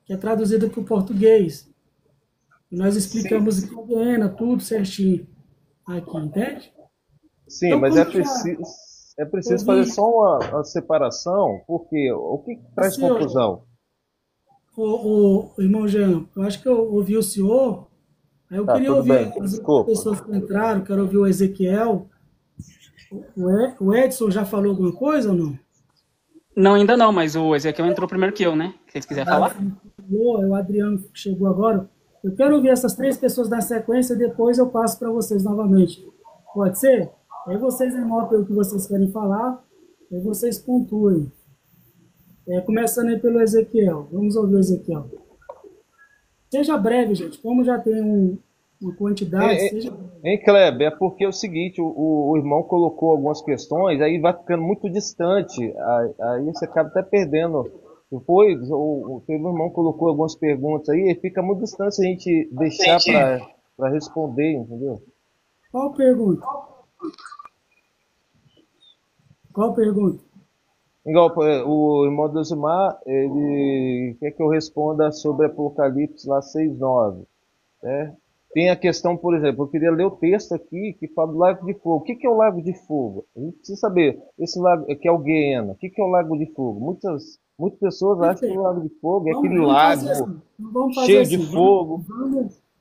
que é traduzida para o português. E nós explicamos em Goiânia, tudo certinho aqui, entende? Sim, Então, mas como já é preciso fazer ouvi, só uma separação, porque o que traz senhor, confusão? o irmão Jean, eu acho que eu ouvi o senhor, aí eu Tá, queria tudo ouvir bem, as outras desculpa. pessoas que entraram, quero ouvir o Ezequiel, o Edson já falou alguma coisa ou não? Não, ainda não, mas o Ezequiel entrou primeiro que eu, né? Se vocês quiserem O falar. Edson falou, é o Adriano que chegou agora. Eu quero ouvir essas três pessoas na sequência, depois eu passo para vocês novamente. Pode ser? Aí vocês anotem o que vocês querem falar, aí vocês pontuem. Começando aí pelo Ezequiel. Vamos ouvir o Ezequiel. Seja breve, gente. Como já tem uma quantidade, Hein, seja. hein, Kleber, é porque é o seguinte, o irmão colocou algumas questões, aí vai ficando muito distante, aí você acaba até perdendo. Depois, o teu irmão colocou algumas perguntas aí, e fica muito distante se a gente deixar para responder, entendeu? Qual pergunta? Qual pergunta? Igual, o irmão Dosimar, ele quer que eu responda sobre Apocalipse lá 6:9, né? Tem a questão, por exemplo, eu queria ler o texto aqui que fala do Lago de Fogo. O que é o Lago de Fogo? A gente precisa saber. Esse lago que é o Guiena. O que é o Lago de Fogo? Muitas pessoas acham que o Perfeito. Lago de Fogo é aquele Vamos fazer lago assim. Então, vamos fazer cheio de assim. fogo.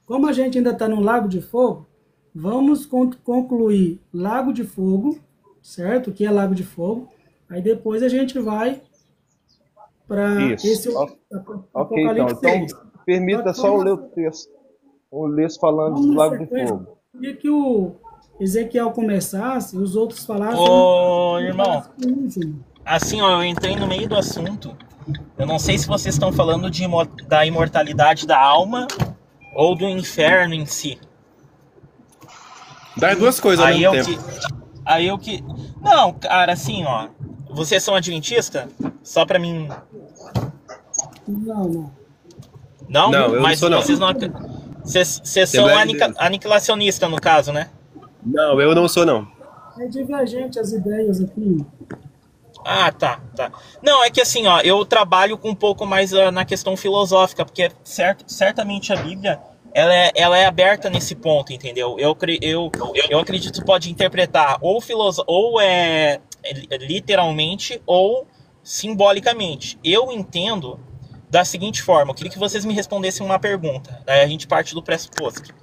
Como a gente ainda está no Lago de Fogo, vamos concluir Lago de Fogo, certo? O que é Lago de Fogo? Aí depois a gente vai para Isso. esse Ok, então. Apocalipse 6. Só Permita que só eu ler vamos, o texto. O texto falando vamos do na Lago de sequência. Fogo. Queria que o Ezequiel começasse, os outros falassem Ô, um irmão, pedaço por último. assim, ó, eu entrei no meio do assunto. Eu não sei se vocês estão falando da imortalidade da alma ou do inferno em si. Das duas coisas ao Aí mesmo eu tempo. que. Aí eu que. Não, cara, assim, ó. Vocês são adventista? Só pra mim. Não, não. Não? Não, eu não Mas sou, não. vocês não. Vocês são Assembleia de Deus. aniquilacionista, no caso, né? Não, eu não sou, não. É divergente as ideias aqui. Ah, tá, tá. Não, é que assim, ó, eu trabalho com um pouco mais na questão filosófica, porque certamente a Bíblia, ela é aberta nesse ponto, entendeu? Eu acredito que pode interpretar ou literalmente ou simbolicamente. Eu entendo da seguinte forma, eu queria que vocês me respondessem uma pergunta, daí a gente parte do pressuposto.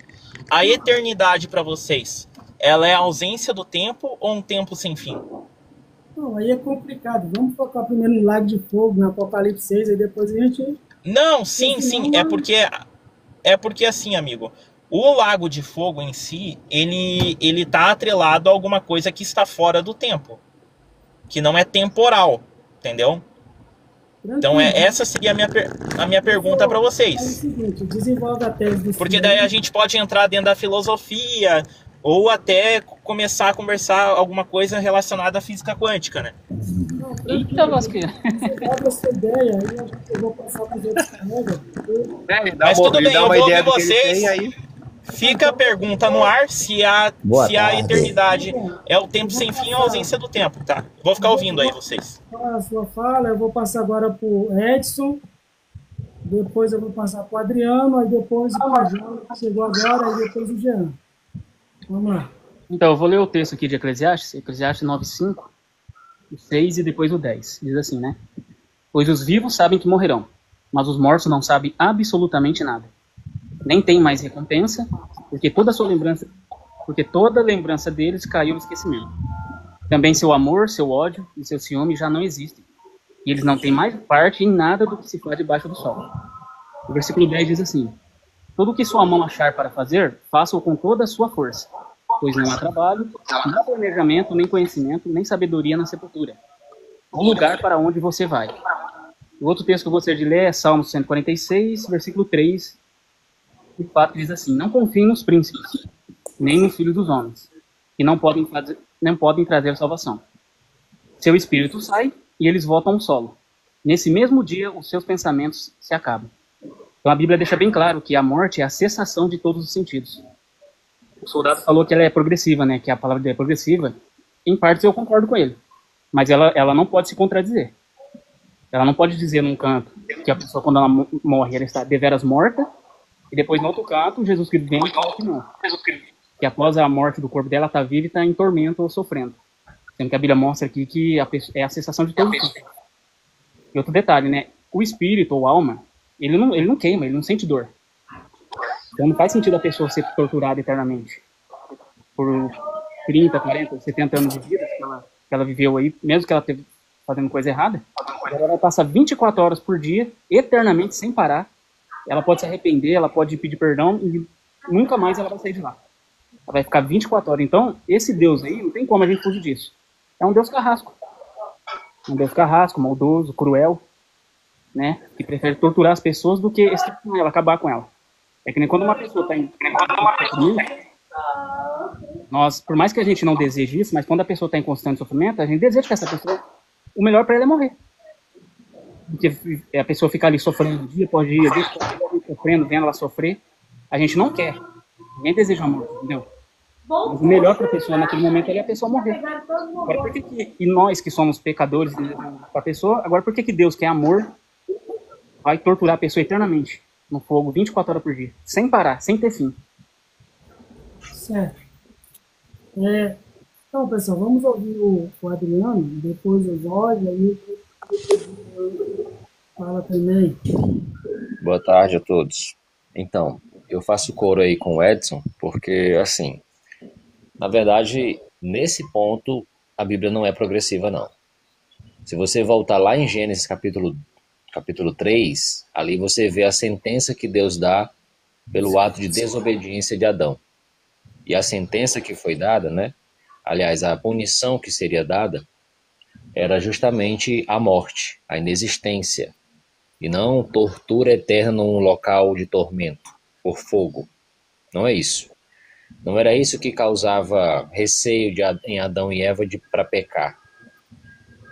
A eternidade para vocês, ela é a ausência do tempo ou um tempo sem fim? Não, aí é complicado. Vamos focar primeiro no Lago de Fogo, no Apocalipse 6, aí depois a gente. Não, sim, Senão, sim, é porque assim, amigo, o Lago de Fogo em si, ele tá atrelado a alguma coisa que está fora do tempo, que não é temporal, entendeu? Então essa seria a minha pergunta para É o vocês. seguinte, desenvolve a tese do Porque daí a gente pode entrar dentro da filosofia ou até começar a conversar alguma coisa relacionada à física quântica, né? Eita, lasqueira. Desenvolve essa ideia, aí eu vou passar para os outros colegas. Mas tudo bem, eu vou ouvir do que ele vocês. tem, aí Fica a pergunta no ar se a eternidade é o tempo sem fim ou a ausência do tempo, tá? Vou ficar ouvindo aí vocês. A sua fala, eu vou passar agora para o Edson, depois eu vou passar para o Adriano, aí depois o Jean, que chegou agora, aí depois o Jean. Vamos lá. Então, eu vou ler o texto aqui de Eclesiastes, Eclesiastes 9:5, o 6 e depois o 10. Diz assim, né? Pois os vivos sabem que morrerão, mas os mortos não sabem absolutamente nada. Nem tem mais recompensa, porque toda lembrança deles caiu no esquecimento. Também seu amor, seu ódio e seu ciúme já não existem. E eles não têm mais parte em nada do que se faz debaixo do sol. O versículo 10 diz assim: tudo o que sua mão achar para fazer, faça-o com toda a sua força, pois não há trabalho, nem planejamento, nem conhecimento, nem sabedoria na sepultura. O lugar para onde você vai. O outro texto que eu gostaria de ler é Salmos 146, versículo 3, de fato diz assim: não confiem nos príncipes, nem nos filhos dos homens, que não podem trazer salvação. Seu espírito sai e eles voltam ao solo. Nesse mesmo dia, os seus pensamentos se acabam. Então a Bíblia deixa bem claro que a morte é a cessação de todos os sentidos. O soldado falou que ela é progressiva, né? Que a palavra dele é progressiva. Em partes eu concordo com ele, mas ela não pode se contradizer. Ela não pode dizer num canto que a pessoa, quando ela morre, ela está deveras morta, e depois no outro canto, Jesus Cristo vem e fala que não. Que após a morte do corpo dela, está viva e está em tormento ou sofrendo. Sendo que a Bíblia mostra aqui que é a cessação de todos os. E outro detalhe, né? O espírito ou alma, ele não queima, ele não sente dor. Então não faz sentido a pessoa ser torturada eternamente. Por 30, 40, 70 anos de vida que ela viveu aí, mesmo que ela esteja fazendo coisa errada, ela passa 24 horas por dia, eternamente, sem parar. Ela pode se arrepender, ela pode pedir perdão e nunca mais ela vai sair de lá. Ela vai ficar 24 horas. Então, esse Deus aí, não tem como a gente fugir disso. É um Deus carrasco. Um Deus carrasco, maldoso, cruel, né? Que prefere torturar as pessoas do que exterminar ela, acabar com ela. É que nem quando uma pessoa está em sofrimento, nós, por mais que a gente não deseje isso, mas quando a pessoa está em constante sofrimento, a gente deseja que essa pessoa, o melhor para ela é morrer. Porque a pessoa ficar ali sofrendo dia após dia, sofrendo, vendo ela sofrer, a gente não quer. Ninguém deseja a morte, entendeu? Mas o melhor para a pessoa naquele momento é a pessoa morrer. Agora, por que e nós que somos pecadores para a pessoa, agora por que Deus, que é amor, vai torturar a pessoa eternamente no fogo 24 horas por dia, sem parar, sem ter fim? Certo. Então, pessoal, vamos ouvir o Adriano, depois o Jorge, aí fala também. Boa tarde a todos. Então, eu faço coro aí com o Edson, porque, assim, na verdade, nesse ponto, a Bíblia não é progressiva, não. Se você voltar lá em Gênesis capítulo 3, ali você vê a sentença que Deus dá pelo ato de desobediência de Adão. E a sentença que foi dada, né? Aliás, a punição que seria dada era justamente a morte, a inexistência, e não tortura eterna num local de tormento, por fogo. Não é isso. Não era isso que causava receio em Adão e Eva para pecar.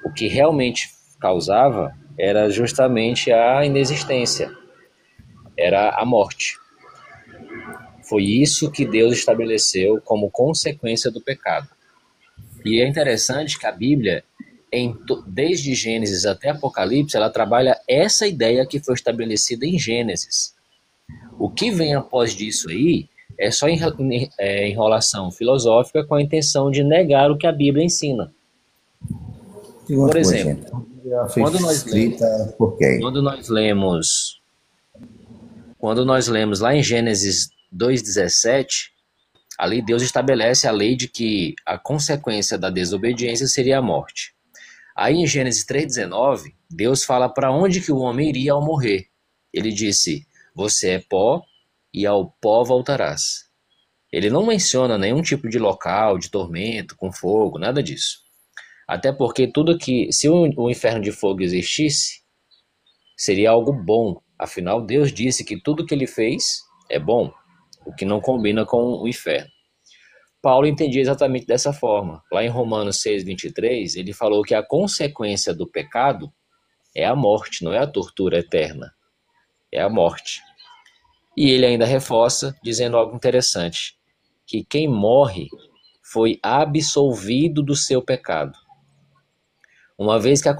O que realmente causava era justamente a inexistência, era a morte. Foi isso que Deus estabeleceu como consequência do pecado. E é interessante que a Bíblia, desde Gênesis até Apocalipse, ela trabalha essa ideia que foi estabelecida em Gênesis. O que vem após disso aí é só enrolação filosófica com a intenção de negar o que a Bíblia ensina. Por exemplo, quando nós lemos lá em Gênesis 2:17, ali Deus estabelece a lei de que a consequência da desobediência seria a morte. Aí em Gênesis 3:19, Deus fala para onde que o homem iria ao morrer. Ele disse, você é pó e ao pó voltarás. Ele não menciona nenhum tipo de local, de tormento, com fogo, nada disso. Até porque se o inferno de fogo existisse, seria algo bom. Afinal, Deus disse que tudo que ele fez é bom, o que não combina com o inferno. Paulo entendia exatamente dessa forma. Lá em Romanos 6:23, ele falou que a consequência do pecado é a morte, não é a tortura eterna, é a morte. E ele ainda reforça, dizendo algo interessante, que quem morre foi absolvido do seu pecado. Uma vez que a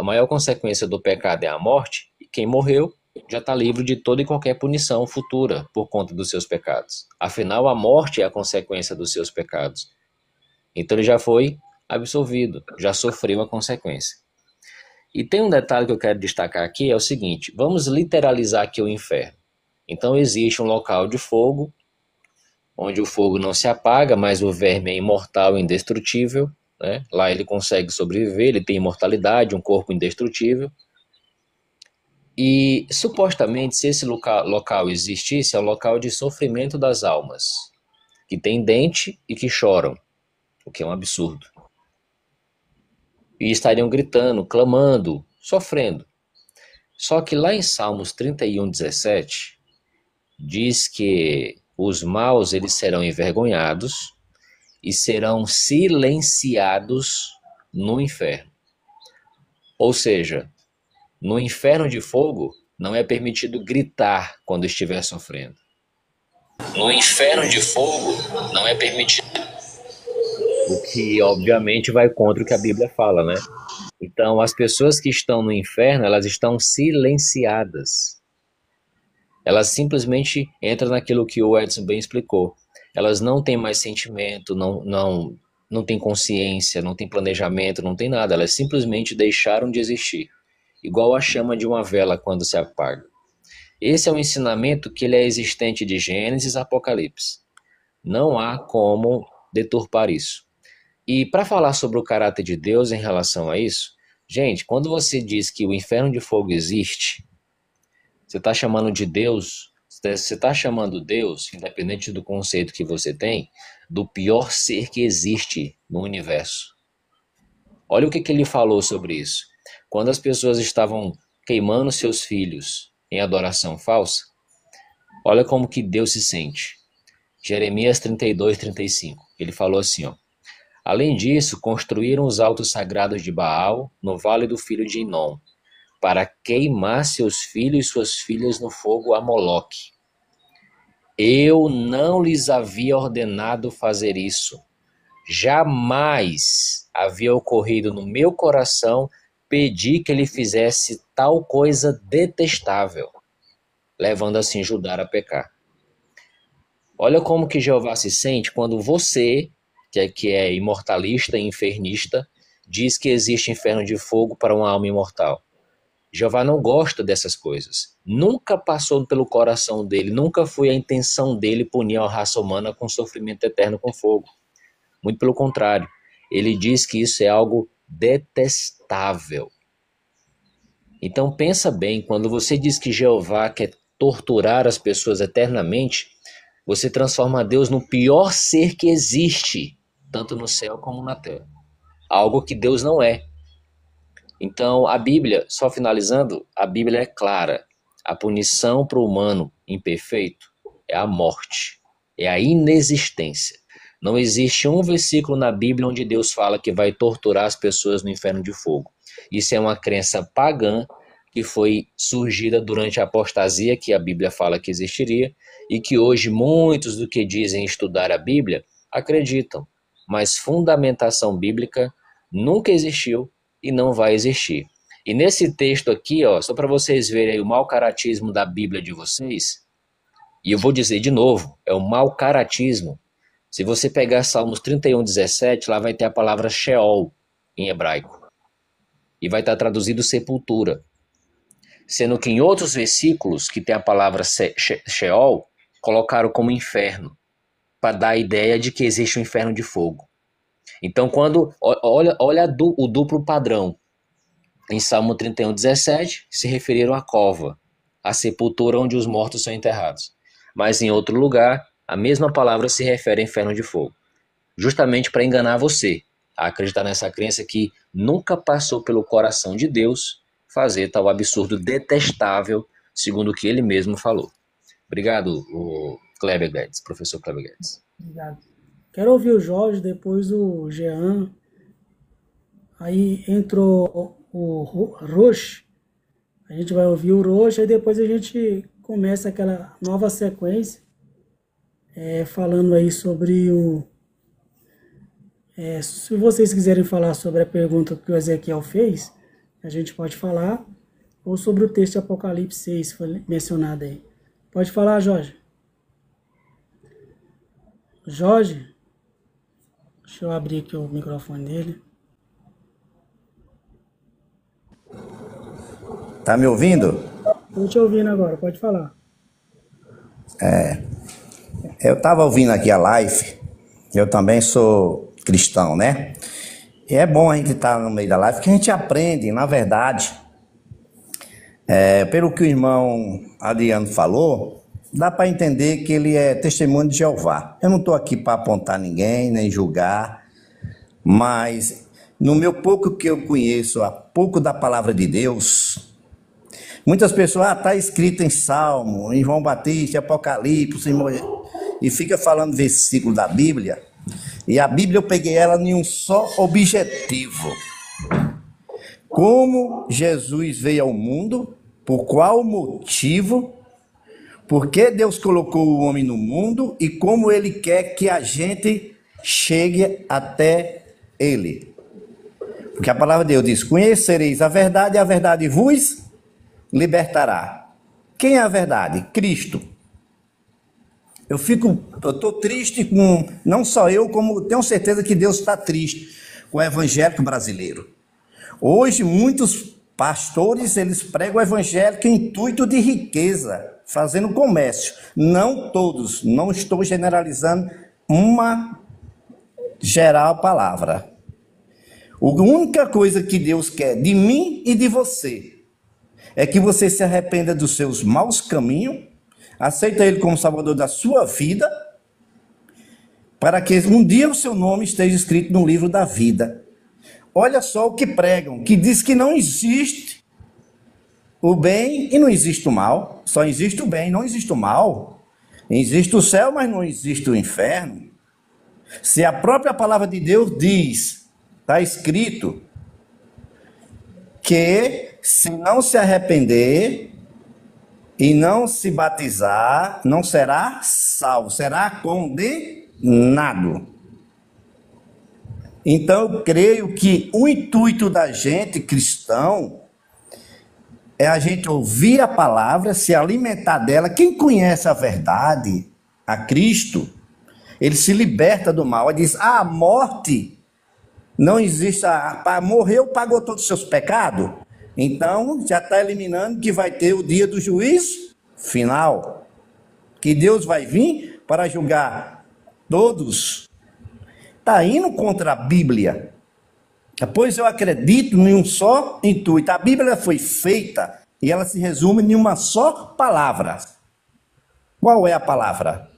maior consequência do pecado é a morte, quem morreu já está livre de toda e qualquer punição futura por conta dos seus pecados. Afinal, a morte é a consequência dos seus pecados. Então ele já foi absolvido, já sofreu a consequência. E tem um detalhe que eu quero destacar aqui, é o seguinte, vamos literalizar aqui o inferno. Então existe um local de fogo, onde o fogo não se apaga, mas o verme é imortal e indestrutível, né? Lá ele consegue sobreviver, ele tem imortalidade, um corpo indestrutível. E supostamente, se esse local existisse, é um local de sofrimento das almas, que tem dente e que choram, o que é um absurdo. E estariam gritando, clamando, sofrendo. Só que lá em Salmos 31:17, diz que os maus eles serão envergonhados e serão silenciados no inferno. Ou seja, no inferno de fogo não é permitido gritar quando estiver sofrendo. No inferno de fogo não é permitido. O que obviamente vai contra o que a Bíblia fala, né? Então, as pessoas que estão no inferno, elas estão silenciadas. Elas simplesmente entram naquilo que o Edson bem explicou. Elas não têm mais sentimento, não têm consciência, não têm planejamento, não têm nada. Elas simplesmente deixaram de existir. Igual a chama de uma vela quando se apaga. Esse é um ensinamento que ele é existente de Gênesis a Apocalipse. Não há como deturpar isso. E para falar sobre o caráter de Deus em relação a isso, gente, quando você diz que o inferno de fogo existe, você está chamando de Deus, você está chamando Deus, independente do conceito que você tem, do pior ser que existe no universo. Olha o que ele falou sobre isso. Quando as pessoas estavam queimando seus filhos em adoração falsa, olha como que Deus se sente. Jeremias 32, 35. Ele falou assim, ó. Além disso, construíram os altos sagrados de Baal no vale do filho de Inom, para queimar seus filhos e suas filhas no fogo a Moloque. Eu não lhes havia ordenado fazer isso. Jamais havia ocorrido no meu coração pedir que ele fizesse tal coisa detestável, levando assim Judá a pecar. Olha como que Jeová se sente quando você, que é imortalista e infernista, diz que existe inferno de fogo para uma alma imortal. Jeová não gosta dessas coisas. Nunca passou pelo coração dele, nunca foi a intenção dele punir a raça humana com sofrimento eterno com fogo. Muito pelo contrário. Ele diz que isso é algo detestável. Então pensa bem, quando você diz que Jeová quer torturar as pessoas eternamente, você transforma Deus no pior ser que existe, tanto no céu como na terra. Algo que Deus não é. Então, a Bíblia, só finalizando, a Bíblia é clara. A punição para o humano imperfeito é a morte, é a inexistência. Não existe um versículo na Bíblia onde Deus fala que vai torturar as pessoas no inferno de fogo. Isso é uma crença pagã que foi surgida durante a apostasia, que a Bíblia fala que existiria, e que hoje muitos do que dizem estudar a Bíblia acreditam. Mas fundamentação bíblica nunca existiu e não vai existir. E nesse texto aqui, ó, só para vocês verem o mau caratismo da Bíblia de vocês, e eu vou dizer de novo, é o mau caratismo. Se você pegar Salmos 31, 17, lá vai ter a palavra Sheol em hebraico. E vai estar traduzido sepultura. Sendo que em outros versículos que tem a palavra Sheol, colocaram como inferno, para dar a ideia de que existe um inferno de fogo. Então, olha o duplo padrão. Em Salmo 31, 17, se referiram à cova, à sepultura onde os mortos são enterrados. Mas em outro lugar, a mesma palavra se refere a inferno de fogo. Justamente para enganar você, a acreditar nessa crença que nunca passou pelo coração de Deus fazer tal absurdo detestável, segundo o que ele mesmo falou. Obrigado, o Kleber Guedes, professor Kleber Guedes. Obrigado. Quero ouvir o Jorge, depois o Jean. Aí entrou o Roche. A gente vai ouvir o Roche, aí depois a gente começa aquela nova sequência, falando aí sobre o... se vocês quiserem falar sobre a pergunta que o Ezequiel fez, a gente pode falar, ou sobre o texto de Apocalipse 6, que foi mencionado aí. Pode falar, Jorge. Jorge, deixa eu abrir aqui o microfone dele. Tá me ouvindo? Estou te ouvindo agora, pode falar. Eu estava ouvindo aqui a live, eu também sou cristão, né? E é bom a gente estar no meio da live, porque a gente aprende, na verdade, pelo que o irmão Adriano falou, dá para entender que ele é testemunho de Jeová. Eu não estou aqui para apontar ninguém, nem julgar, mas no meu pouco que eu conheço, a pouco da palavra de Deus, muitas pessoas, está escrito em Salmo, em João Batista, Apocalipse, e fica falando versículo da Bíblia, e a Bíblia eu peguei ela em um só objetivo. Como Jesus veio ao mundo, por qual motivo, por que Deus colocou o homem no mundo e como Ele quer que a gente chegue até Ele. Porque a palavra de Deus diz: conhecereis a verdade e a verdade vos libertará. Quem é a verdade? Cristo. Eu estou triste com, não só eu, como tenho certeza que Deus está triste com o evangélico brasileiro. Hoje, muitos pastores, eles pregam o evangelho com intuito de riqueza, fazendo comércio. Não todos, não estou generalizando uma geral palavra. A única coisa que Deus quer de mim e de você é que você se arrependa dos seus maus caminhos, aceita Ele como Salvador da sua vida, para que um dia o seu nome esteja escrito no livro da vida. Olha só o que pregam, que diz que não existe o bem e não existe o mal, só existe o bem, não existe o mal. Existe o céu, mas não existe o inferno. Se a própria palavra de Deus diz, está escrito, que se não se arrepender e não se batizar, não será salvo, será condenado. Então, eu creio que o intuito da gente, cristão, é a gente ouvir a palavra, se alimentar dela. Quem conhece a verdade, a Cristo, ele se liberta do mal. Ele diz: a morte não existe, morreu, pagou todos os seus pecados. Então, já está eliminando que vai ter o dia do juízo final. Que Deus vai vir para julgar todos. Está indo contra a Bíblia. Pois eu acredito em um só intuito. A Bíblia foi feita e ela se resume em uma só palavra. Qual é a palavra?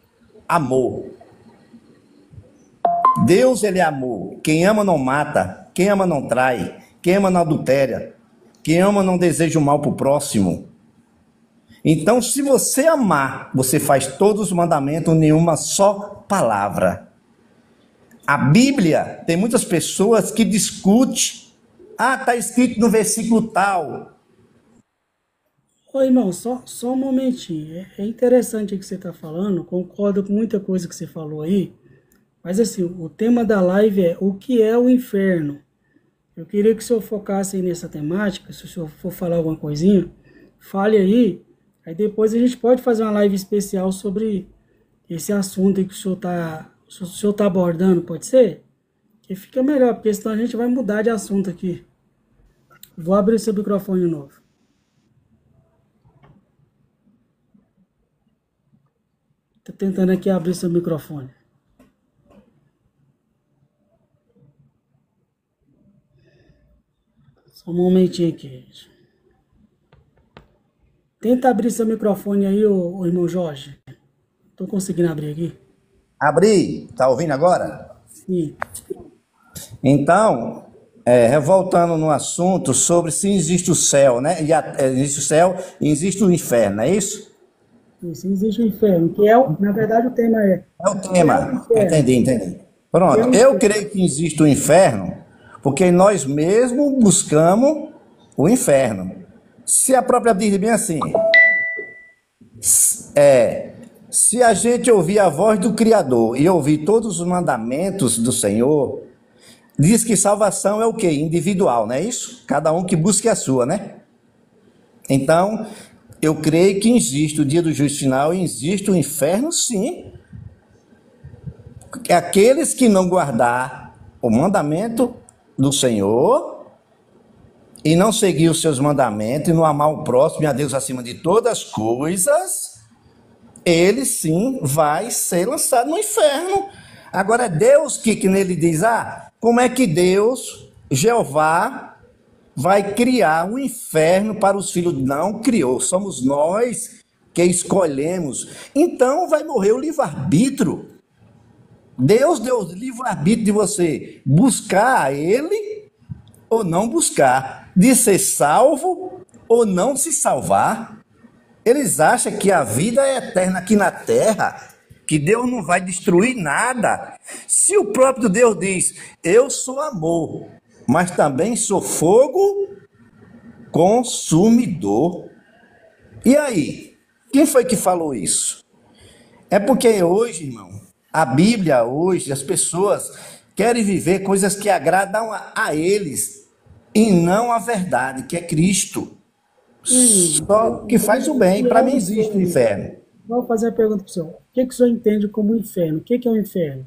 Amor. Deus, ele é amor. Quem ama não mata, quem ama não trai, quem ama não adultera, quem ama não deseja o mal para o próximo. Então, se você amar, você faz todos os mandamentos em uma só palavra. A Bíblia, tem muitas pessoas que discutem. Está escrito no versículo tal. Ô, irmão, só um momentinho. É interessante o que você está falando, concordo com muita coisa que você falou aí, mas assim, o tema da live é o que é o inferno. Eu queria que o senhor focasse aí nessa temática. Se o senhor for falar alguma coisinha, fale aí depois a gente pode fazer uma live especial sobre esse assunto aí que o senhor está abordando, pode ser? Que fica melhor, porque senão a gente vai mudar de assunto aqui. Vou abrir o seu microfone de novo. Tô tentando aqui abrir seu microfone. Só um momentinho aqui, gente. Tenta abrir seu microfone aí, ô irmão Jorge. Tô conseguindo abrir aqui. Abri, tá ouvindo agora? Sim. Então, voltando no assunto sobre se existe o céu, né? Existe o céu e existe o inferno, é isso? Isso, existe o inferno, que na verdade o tema é... É o tema, entendi. Pronto, eu creio que existe o inferno, porque nós mesmos buscamos o inferno. Se a própria Bíblia diz bem assim, se a gente ouvir a voz do Criador e ouvir todos os mandamentos do Senhor, diz que salvação é o quê? Individual, não é isso? Cada um que busque a sua, né? Então, eu creio que existe o dia do juízo final e existe o inferno, sim. Aqueles que não guardar o mandamento do Senhor e não seguir os seus mandamentos e não amar o próximo e a Deus acima de todas as coisas, ele sim vai ser lançado no inferno. Agora é Deus que nele diz, como é que Deus, Jeová, vai criar um inferno para os filhos? Não criou, somos nós que escolhemos. Então vai morrer o livre-arbítrio. Deus deu o livre-arbítrio de você buscar a Ele ou não buscar, de ser salvo ou não se salvar. Eles acham que a vida é eterna aqui na terra, que Deus não vai destruir nada. Se o próprio Deus diz, eu sou amor, mas também sou fogo consumidor. E aí? Quem foi que falou isso? É porque hoje, irmão, a Bíblia hoje, as pessoas querem viver coisas que agradam a eles. e não a verdade, que é Cristo. Só que faz o bem. Para mim existe o inferno. Vou fazer a pergunta para o senhor. O que o senhor entende como inferno? O que é o inferno?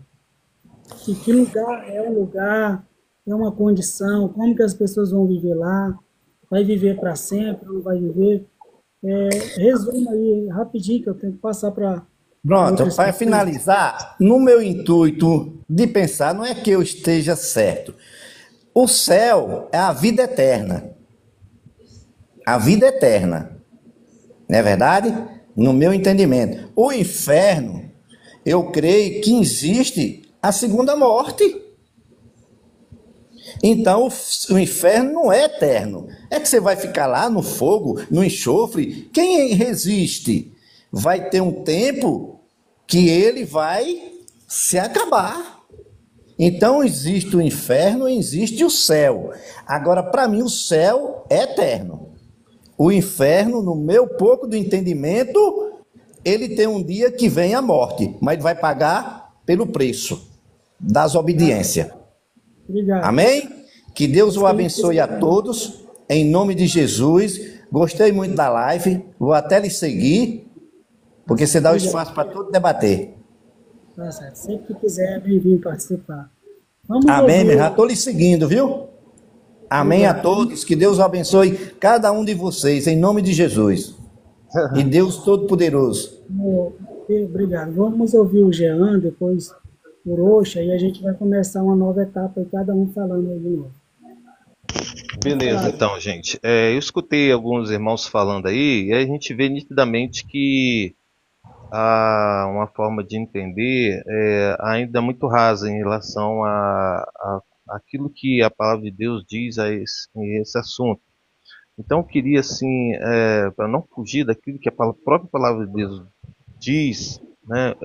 Que lugar é um lugar? É uma condição? Como que as pessoas vão viver lá? Vai viver para sempre? Não vai viver? Resuma aí, rapidinho, que eu tenho que passar para... Pronto, para finalizar, no meu intuito de pensar, não é que eu esteja certo. O céu é a vida eterna. A vida eterna. Não é verdade? No meu entendimento. O inferno, eu creio que existe a segunda morte. Então, o inferno não é eterno. É que você vai ficar lá no fogo, no enxofre. Quem resiste? Vai ter um tempo que ele vai se acabar. Então, existe o inferno e existe o céu. Agora, para mim, o céu é eterno. O inferno, no meu pouco do entendimento, ele tem um dia que vem a morte, mas ele vai pagar pelo preço da desobediência. Obrigado. Amém? Que Deus o abençoe a todos, em nome de Jesus. Gostei muito da live, vou até lhe seguir, porque você dá o espaço para todo debater. Tá certo. Sempre que quiser, bem-vindo participar. Amém, já estou lhe seguindo, viu? Amém a todos, que Deus abençoe cada um de vocês, em nome de Jesus. E Deus Todo-Poderoso. Obrigado. Vamos ouvir o Jean, depois o Roxa, e a gente vai começar uma nova etapa, cada um falando aí de novo. Beleza, então, gente. Eu escutei alguns irmãos falando aí, e a gente vê nitidamente que há uma forma de entender ainda muito rasa em relação a aquilo que a palavra de Deus diz a esse assunto. Então eu queria, assim, para não fugir daquilo que a própria palavra de Deus diz, né,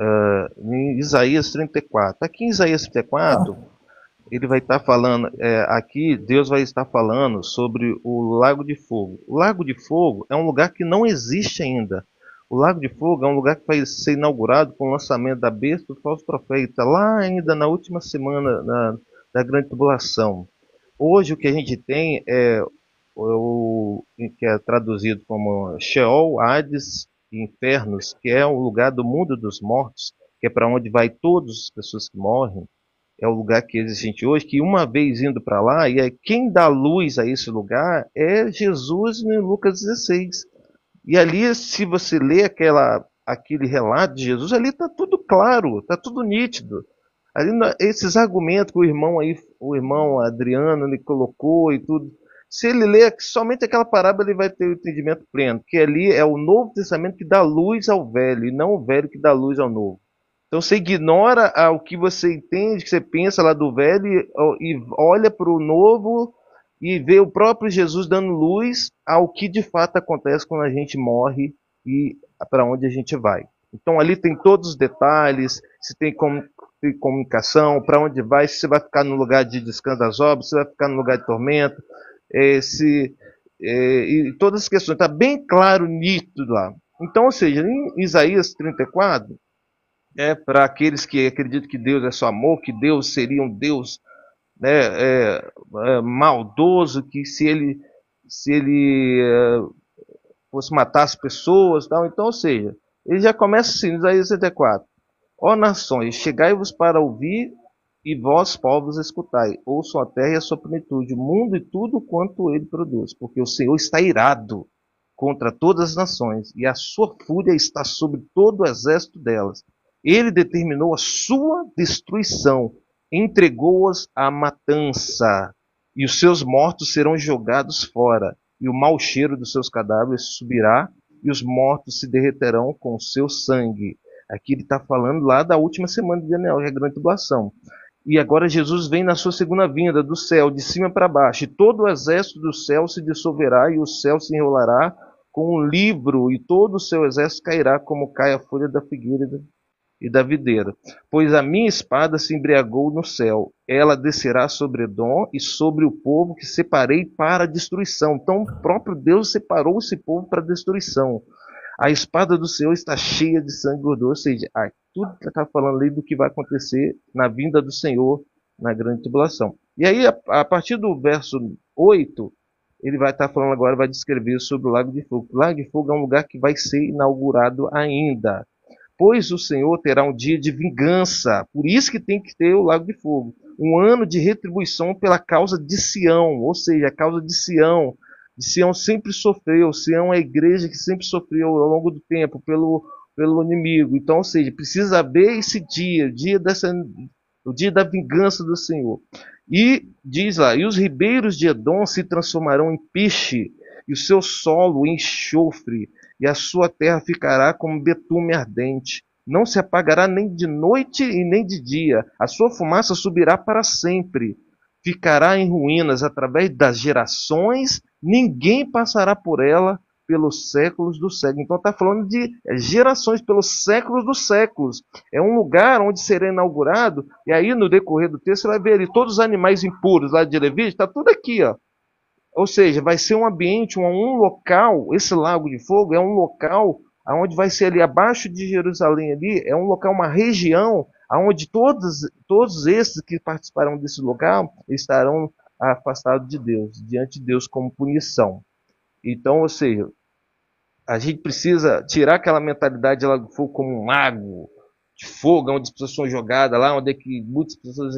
em Isaías 34. Aqui em Isaías 34, ele vai estar falando, aqui Deus vai estar falando sobre o Lago de Fogo. O Lago de Fogo é um lugar que não existe ainda. O Lago de Fogo é um lugar que vai ser inaugurado com o lançamento da besta do falso profeta, lá ainda na última semana da grande tribulação. Hoje o que a gente tem é o que é traduzido como Sheol, Hades e Infernos, que é o lugar do mundo dos mortos, que é para onde vai todas as pessoas que morrem. É o lugar que existe hoje, que uma vez indo para lá, e quem dá luz a esse lugar é Jesus em Lucas 16. E ali, se você lê aquele relato de Jesus, ali está tudo claro, está tudo nítido. Ali, esses argumentos que o irmão Adriano, ele colocou e tudo, se ele ler somente aquela parábola, ele vai ter o entendimento pleno, que ali é o Novo Testamento que dá luz ao velho, e não o velho que dá luz ao novo. Então você ignora o que você entende, que você pensa lá do velho, e olha para o novo e vê o próprio Jesus dando luz ao que de fato acontece quando a gente morre e para onde a gente vai. Então ali tem todos os detalhes, se tem comunicação, para onde vai, se você vai ficar no lugar de descanso das obras, se você vai ficar no lugar de tormento, e todas as questões, está bem claro, nítido lá. Então, ou seja, em Isaías 34, para aqueles que acreditam que Deus é só amor, que Deus seria um Deus, né, maldoso, que se ele fosse matar as pessoas, tal. Então, ou seja, ele já começa assim, Isaías 64. Ó nações, chegai-vos para ouvir, e vós, povos, escutai. Ouçam a terra e a sua plenitude, o mundo e tudo quanto ele produz. Porque o Senhor está irado contra todas as nações, e a sua fúria está sobre todo o exército delas. Ele determinou a sua destruição, entregou-as à matança, e os seus mortos serão jogados fora, e o mau cheiro dos seus cadáveres subirá, e os mortos se derreterão com o seu sangue. Aqui ele está falando lá da última semana de Daniel, que é a grande tribulação. E agora Jesus vem na sua segunda vinda, do céu, de cima para baixo, e todo o exército do céu se dissolverá, e o céu se enrolará com um livro, e todo o seu exército cairá, como cai a folha da figueira e da videira. Pois a minha espada se embriagou no céu, ela descerá sobre Edom e sobre o povo que separei para a destruição. Então o próprio Deus separou esse povo para a destruição. A espada do Senhor está cheia de sangue gorduroso, ou seja, tudo está falando ali do que vai acontecer na vinda do Senhor na grande tribulação. E aí, a partir do verso 8, ele vai estar falando agora, vai descrever sobre o Lago de Fogo. O Lago de Fogo é um lugar que vai ser inaugurado ainda. Pois o Senhor terá um dia de vingança. Por isso que tem que ter o Lago de Fogo. Um ano de retribuição pela causa de Sião. Ou seja, a causa de Sião. Sião sempre sofreu. Sião é a igreja que sempre sofreu ao longo do tempo pelo inimigo. Então, ou seja, precisa haver esse dia, o dia da vingança do Senhor. E diz lá, e os ribeiros de Edom se transformarão em piche, e o seu solo em enxofre, e a sua terra ficará como betume ardente. Não se apagará nem de noite e nem de dia. A sua fumaça subirá para sempre. Ficará em ruínas através das gerações. Ninguém passará por ela pelos séculos dos séculos. Então está falando de gerações pelos séculos dos séculos. É um lugar onde será inaugurado. E aí no decorrer do texto você vai ver ali todos os animais impuros lá de Levítico. Está tudo aqui, ó. Ou seja, vai ser um ambiente, um local, esse Lago de Fogo é um local onde vai ser ali abaixo de Jerusalém, ali, é um local, uma região, onde todos esses que participarão desse local estarão afastados de Deus, diante de Deus como punição. Então, ou seja, a gente precisa tirar aquela mentalidade de Lago de Fogo como um lago de fogo, onde as pessoas são jogadas lá, onde é que muitas pessoas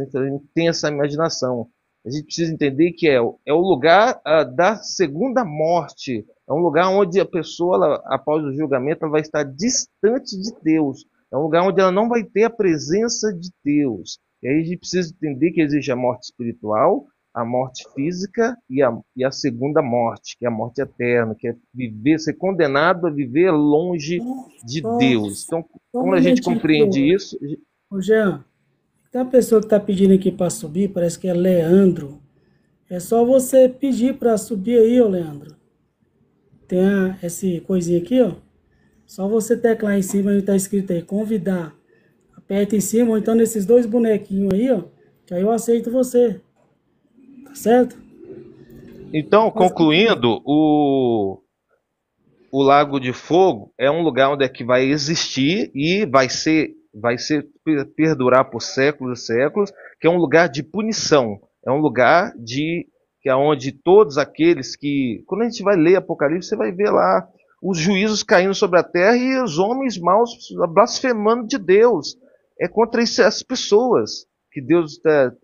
têm essa imaginação. A gente precisa entender que é o lugar da segunda morte. É um lugar onde a pessoa, após o julgamento, ela vai estar distante de Deus. É um lugar onde ela não vai ter a presença de Deus. E aí a gente precisa entender que existe a morte espiritual, a morte física e a segunda morte, que é a morte eterna, que é ser condenado a viver longe de Deus. Então, quando a gente compreende isso... Ô Jean, tem uma pessoa que está pedindo aqui para subir, parece que é Leandro. É só você pedir para subir aí, ô Leandro. Tem esse coisinha aqui, ó. Só você teclar em cima e está escrito aí, convidar. Aperta em cima, ou então nesses dois bonequinhos aí, ó. Que aí eu aceito você. Tá certo? Então, concluindo, o Lago de Fogo é um lugar onde é que vai existir e vai perdurar por séculos e séculos, que é um lugar de punição. É um lugar que é onde todos aqueles que... Quando a gente vai ler Apocalipse, você vai ver lá os juízos caindo sobre a terra e os homens maus blasfemando de Deus. É contra essas pessoas que Deus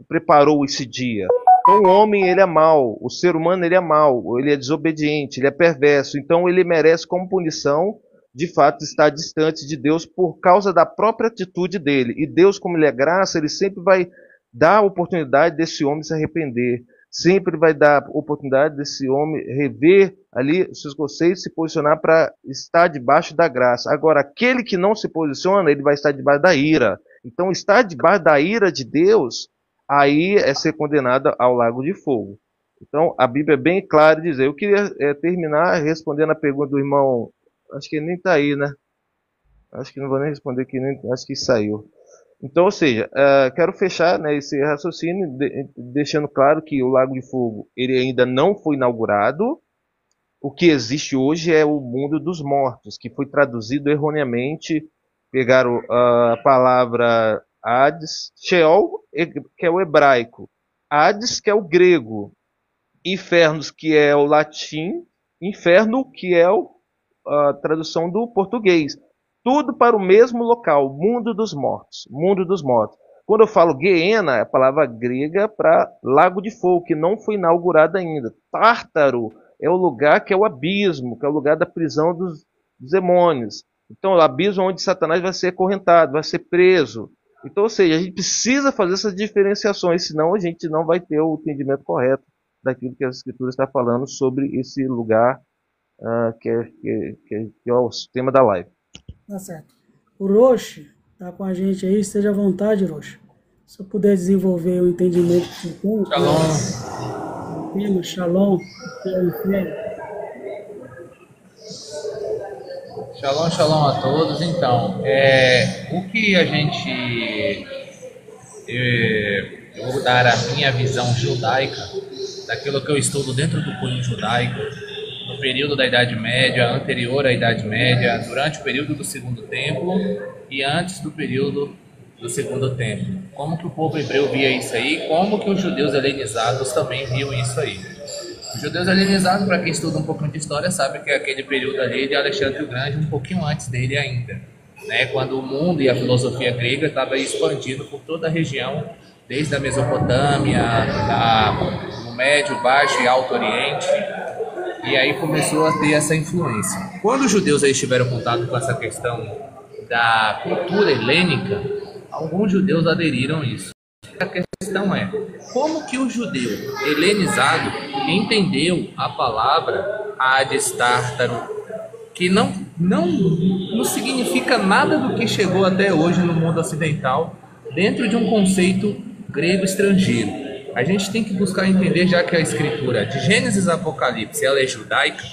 preparou esse dia. Então o homem, ele é mau, o ser humano, ele é mau, ele é desobediente, ele é perverso. Então ele merece como punição, de fato, estar distante de Deus por causa da própria atitude dele. E Deus, como ele é graça, ele sempre vai dar a oportunidade desse homem se arrepender. Sempre vai dar a oportunidade desse homem rever ali os seus conceitos, se posicionar para estar debaixo da graça. Agora, aquele que não se posiciona, ele vai estar debaixo da ira. Então, estar debaixo da ira de Deus, aí é ser condenado ao lago de fogo. Então, a Bíblia é bem clara em dizer. Eu queria terminar respondendo a pergunta do irmão, acho que ele nem está aí, né? Acho que não vou nem responder, acho que saiu. Então, ou seja, quero fechar, né, esse raciocínio deixando claro que o Lago de Fogo ele ainda não foi inaugurado. O que existe hoje é o mundo dos mortos, que foi traduzido erroneamente. Pegaram a palavra Hades, Sheol, que é o hebraico, Hades, que é o grego, Infernos, que é o latim, Inferno, que é a tradução do português. Tudo para o mesmo local, mundo dos mortos. Mundo dos mortos. Quando eu falo Guiena, é a palavra grega para Lago de Fogo, que não foi inaugurado ainda. Tártaro é o lugar que é o abismo, que é o lugar da prisão dos demônios. Então, o abismo onde Satanás vai ser acorrentado, vai ser preso. Então, ou seja, a gente precisa fazer essas diferenciações, senão a gente não vai ter o entendimento correto daquilo que a Escritura está falando sobre esse lugar que é o tema da live. Tá certo. O Roche tá com a gente aí, esteja à vontade, Roche. Se eu puder desenvolver o entendimento que você tem. Shalom. Shalom, shalom a todos. Então, o que a gente... eu vou dar a minha visão judaica, daquilo que eu estudo dentro do cunho judaico, no período da Idade Média, anterior à Idade Média, durante o período do Segundo Templo e antes do período do Segundo Templo. Como que o povo hebreu via isso aí, como que os judeus helenizados também viam isso aí. Os judeus helenizados, para quem estuda um pouquinho de história, sabe que é aquele período ali de Alexandre o Grande, um pouquinho antes dele ainda, né? Quando o mundo e a filosofia grega estavam expandindo por toda a região, desde a Mesopotâmia, o Médio, Baixo e Alto Oriente, e aí começou a ter essa influência. Quando os judeus aí tiveram contato com essa questão da cultura helênica, alguns judeus aderiram a isso. A questão é, como que o judeu helenizado entendeu a palavra Hades Tártaro, que não significa nada do que chegou até hoje no mundo ocidental, dentro de um conceito grego estrangeiro. A gente tem que buscar entender, já que a escritura de Gênesis a Apocalipse ela é judaica,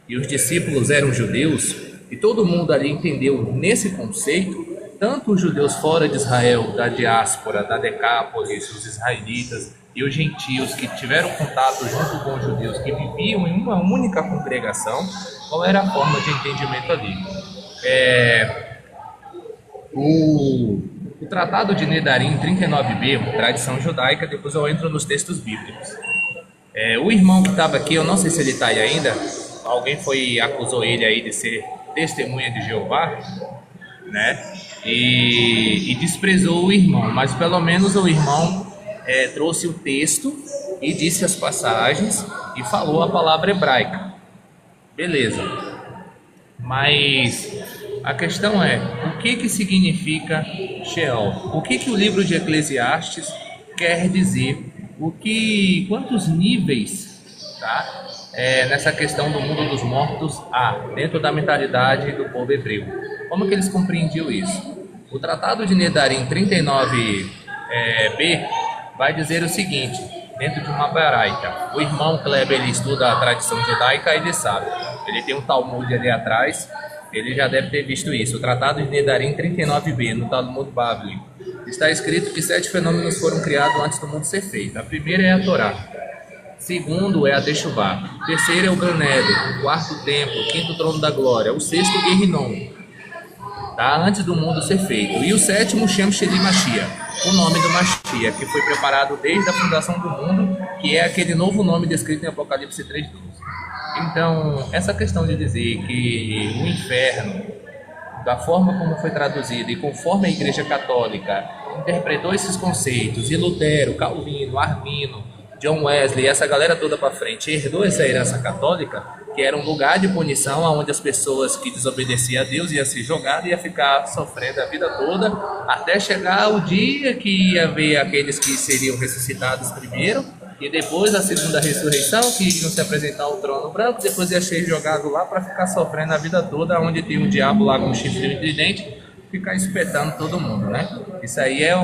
e os discípulos eram judeus, e todo mundo ali entendeu nesse conceito, tanto os judeus fora de Israel, da diáspora, da Decápolis, os israelitas e os gentios que tiveram contato junto com os judeus que viviam em uma única congregação, qual era a forma de entendimento ali? O Tratado de Nedarim 39b, tradição judaica, depois eu entro nos textos bíblicos. O irmão que estava aqui, eu não sei se ele está aí ainda, alguém acusou ele aí de ser testemunha de Jeová, né? E desprezou o irmão, mas pelo menos o irmão trouxe o texto e disse as passagens e falou a palavra hebraica. Beleza. Mas a questão é, o que significa Sheol? O que o livro de Eclesiastes quer dizer? Quantos níveis, tá? Nessa questão do mundo dos mortos há dentro da mentalidade do povo hebreu? Como que eles compreendiam isso? O Tratado de Nedarim 39b vai dizer o seguinte, dentro de uma baraita. O irmão Kleber, ele estuda a tradição judaica, ele sabe. Ele tem um Talmud ali atrás, ele já deve ter visto isso. O Tratado de Nedarim 39b, no Talmud Bavli, está escrito que 7 fenômenos foram criados antes do mundo ser feito. A primeira é a Torá. Segundo é a Teshuvá. O terceiro é o Gan Eden. O quarto templo. O quinto trono da glória. O sexto Guerrinom, tá? Antes do mundo ser feito. E o sétimo Shem Sheli Mashiach, o nome do Mashiach, que foi preparado desde a fundação do mundo, que é aquele novo nome descrito em Apocalipse 3:12. Então, essa questão de dizer que o inferno, da forma como foi traduzido e conforme a Igreja Católica interpretou esses conceitos, e Lutero, Calvino, Armino, John Wesley, essa galera toda para frente herdou essa herança católica, que era um lugar de punição onde as pessoas que desobedeciam a Deus iam ser jogadas e ia ficar sofrendo a vida toda, até chegar o dia que ia haver aqueles que seriam ressuscitados primeiro, e depois a segunda ressurreição, que iam se apresentar ao trono branco, depois ia ser jogado lá para ficar sofrendo a vida toda, onde tem um diabo lá com um chifre e tridente, ficar espetando todo mundo, né? Isso aí é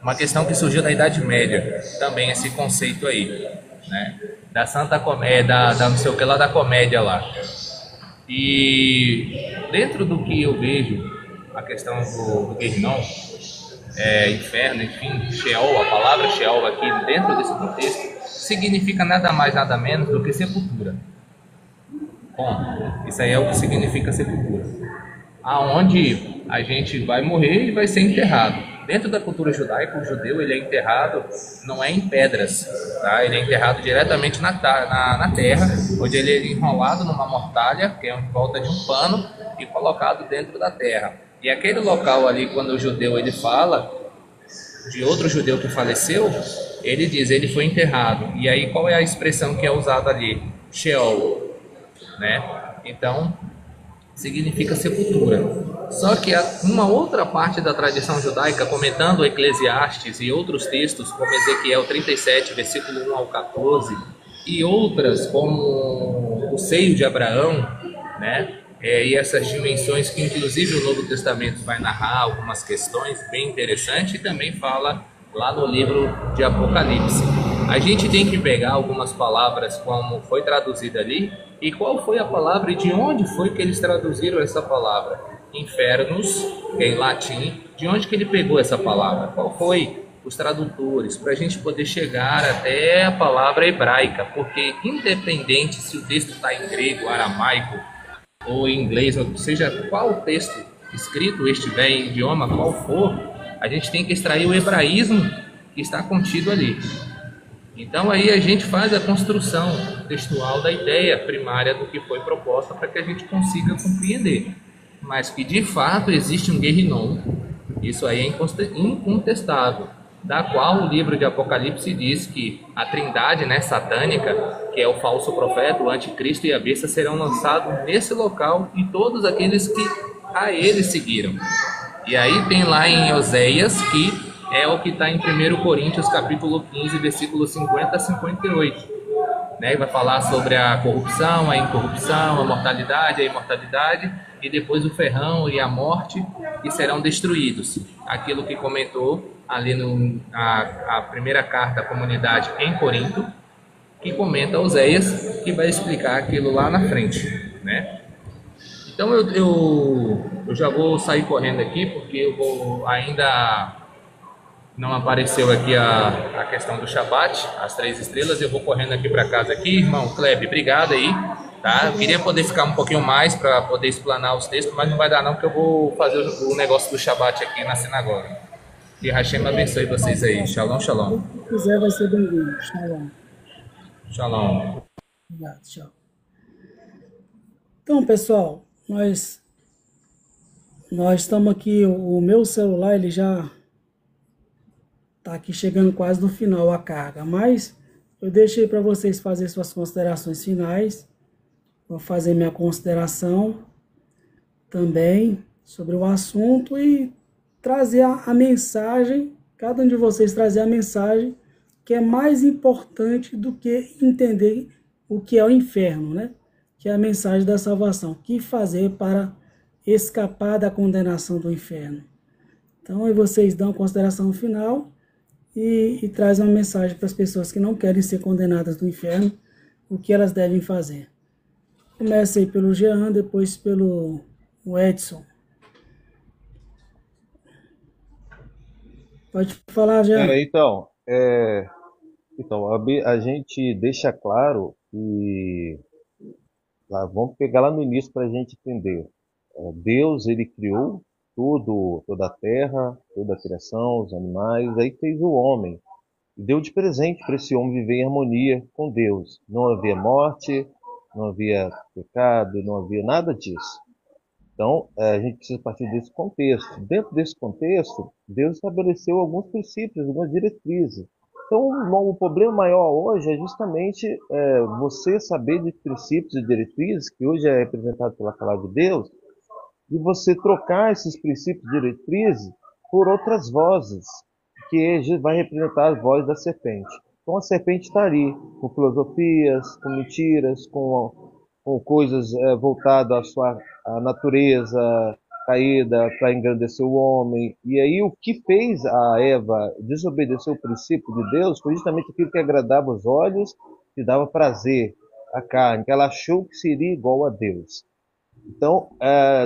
uma questão que surgiu na Idade Média, também esse conceito aí, né? Da Santa Comédia, da não sei o que lá, da comédia lá. E dentro do que eu vejo, a questão do Guerrinom, inferno, enfim, Sheol, a palavra Sheol aqui dentro desse contexto, significa nada mais, nada menos do que sepultura. Bom, isso aí é o que significa sepultura. Aonde a gente vai morrer e vai ser enterrado. Dentro da cultura judaica, o judeu ele é enterrado, não é em pedras, tá? Ele é enterrado diretamente na terra, onde ele é enrolado numa mortalha, que é em volta de um pano, e colocado dentro da terra. E aquele local ali, quando o judeu ele fala de outro judeu que faleceu, ele diz, ele foi enterrado. E aí qual é a expressão que é usada ali? Sheol, né? Então, significa sepultura. Só que uma outra parte da tradição judaica, comentando Eclesiastes e outros textos, como Ezequiel 37, versículo 1 ao 14, e outras como o seio de Abraão, né? E essas dimensões que inclusive o Novo Testamento vai narrar algumas questões bem interessantes, e também fala lá no livro de Apocalipse. A gente tem que pegar algumas palavras como foi traduzida ali, e qual foi a palavra e de onde foi que eles traduziram essa palavra. Infernos, que é em latim, de onde que ele pegou essa palavra? Qual foi os tradutores? Para a gente poder chegar até a palavra hebraica, porque independente se o texto está em grego, aramaico ou em inglês, ou seja, qual texto escrito estiver em idioma, qual for, a gente tem que extrair o hebraísmo que está contido ali. Então aí a gente faz a construção textual da ideia primária do que foi proposta para que a gente consiga compreender. Mas que de fato existe um Guerrinom, isso aí é incontestável, da qual o livro de Apocalipse diz que a trindade, né, satânica, que é o falso profeta, o anticristo e a besta, serão lançados nesse local e todos aqueles que a ele seguiram. E aí tem lá em Oséias, que é o que está em 1 Coríntios capítulo 15, versículo 50 a 58. Né? Vai falar sobre a corrupção, a incorrupção, a mortalidade, a imortalidade, e depois o ferrão e a morte, que serão destruídos. Aquilo que comentou ali a primeira carta à comunidade em Corinto, que comenta Oséias, que vai explicar aquilo lá na frente, né? Então eu já vou sair correndo aqui, porque eu vou ainda... Não apareceu aqui a questão do Shabat, as 3 estrelas. Eu vou correndo aqui para casa aqui, irmão Kleber, obrigado aí, tá? Eu queria poder ficar um pouquinho mais para poder explanar os textos, mas não vai dar não, porque eu vou fazer o negócio do Shabat aqui na sinagoga. E Hashem abençoe vocês aí. Shalom, shalom. Se quiser, vai ser bem-vindo. Shalom. Shalom. Obrigado, tchau. Então, pessoal, nós estamos aqui, o meu celular, ele já tá aqui chegando quase no final a carga, mas eu deixei para vocês fazer suas considerações finais. Vou fazer minha consideração também sobre o assunto e trazer a mensagem, cada um de vocês trazer a mensagem que é mais importante do que entender o que é o inferno, né? Que é a mensagem da salvação. O que fazer para escapar da condenação do inferno. Então, aí vocês dão a consideração final e trazem uma mensagem para as pessoas que não querem ser condenadas do inferno, o que elas devem fazer. Começa aí pelo Jean, depois pelo Edson. Pode falar, Jean. Então, a gente deixa claro que... vamos pegar lá no início para a gente entender. Deus, ele criou toda a terra, toda a criação, os animais, aí fez o homem. E deu de presente para esse homem viver em harmonia com Deus. Não havia morte, não havia pecado, não havia nada disso. Então, a gente precisa partir desse contexto. Dentro desse contexto, Deus estabeleceu alguns princípios, algumas diretrizes. Então, o problema maior hoje é justamente você saber de princípios e diretrizes, que hoje é representado pela palavra de Deus, e você trocar esses princípios e diretrizes por outras vozes, que vai representar as vozes da serpente. Então, a serpente está ali, com filosofias, com mentiras, com coisas voltadas à sua natureza caída para engrandecer o homem. E aí o que fez a Eva desobedecer o princípio de Deus foi justamente aquilo que agradava os olhos, que dava prazer à carne, que ela achou que seria igual a Deus. Então,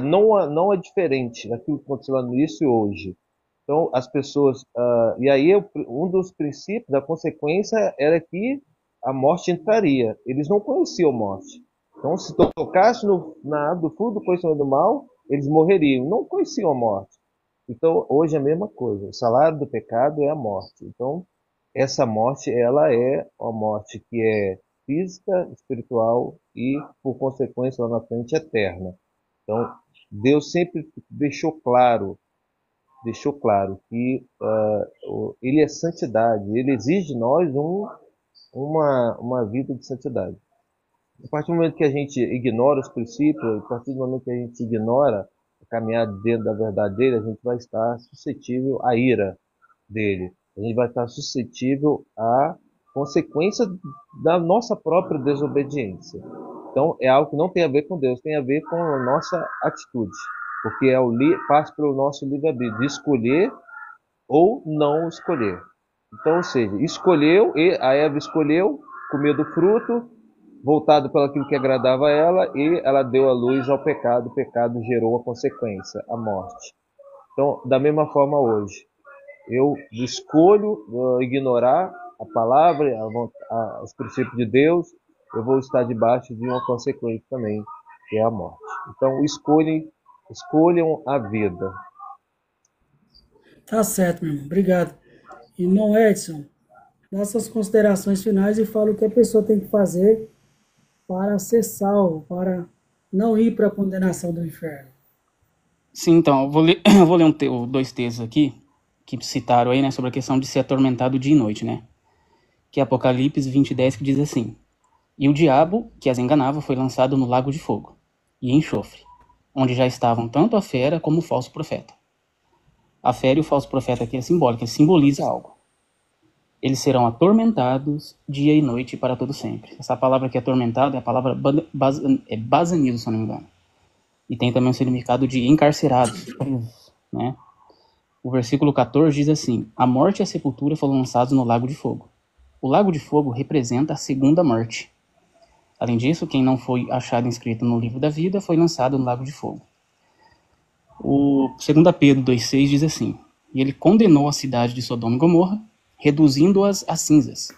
não é diferente daquilo que aconteceu lá no início e hoje. Então, as pessoas... e aí, um dos princípios, da consequência, era que a morte entraria. Eles não conheciam a morte. Então, se tocasse na árvore do fruto do conhecimento do mal, eles morreriam. Não conheciam a morte. Então, hoje é a mesma coisa. O salário do pecado é a morte. Então, essa morte, ela é uma morte que é física, espiritual e, por consequência, lá na frente, eterna. Então, Deus sempre deixou claro que Ele é santidade. Ele exige de nós uma vida de santidade. A partir do momento que a gente ignora os princípios, a partir do momento que a gente ignora a caminhada dentro da verdade dele, a gente vai estar suscetível à ira dele. A gente vai estar suscetível à consequência da nossa própria desobediência. Então, é algo que não tem a ver com Deus, tem a ver com a nossa atitude. Porque passa pelo nosso livre-arbítrio de escolher ou não escolher. Então, ou seja, a Eva escolheu comer do fruto, voltado para aquilo que agradava a ela, e ela deu a luz ao pecado. O pecado gerou a consequência, a morte. Então, da mesma forma hoje, eu escolho ignorar a palavra, os princípios de Deus, eu vou estar debaixo de uma consequência também, que é a morte. Então, escolham a vida. Tá certo, meu irmão. Obrigado. Irmão Edson, dá suas considerações finais e fala o que a pessoa tem que fazer para ser salvo, para não ir para a condenação do inferno. Sim, então, eu vou ler dois textos aqui, que citaram aí, né, sobre a questão de ser atormentado dia e noite, né? Que é Apocalipse 20:10, que diz assim: E o diabo, que as enganava, foi lançado no lago de fogo e enxofre, onde já estavam tanto a fera como o falso profeta. A fera e o falso profeta aqui é simbólico, ele simboliza algo. Eles serão atormentados dia e noite para todo sempre. Essa palavra aqui, atormentado, é a palavra basanilo, se eu não me engano. E tem também o significado de encarcerados, presos, né? O versículo 14 diz assim: A morte e a sepultura foram lançados no lago de fogo. O lago de fogo representa a segunda morte. Além disso, quem não foi achado inscrito no livro da vida foi lançado no lago de fogo. O 2 Pedro 2,6 diz assim: E ele condenou a cidade de Sodoma e Gomorra, reduzindo-as a cinzas,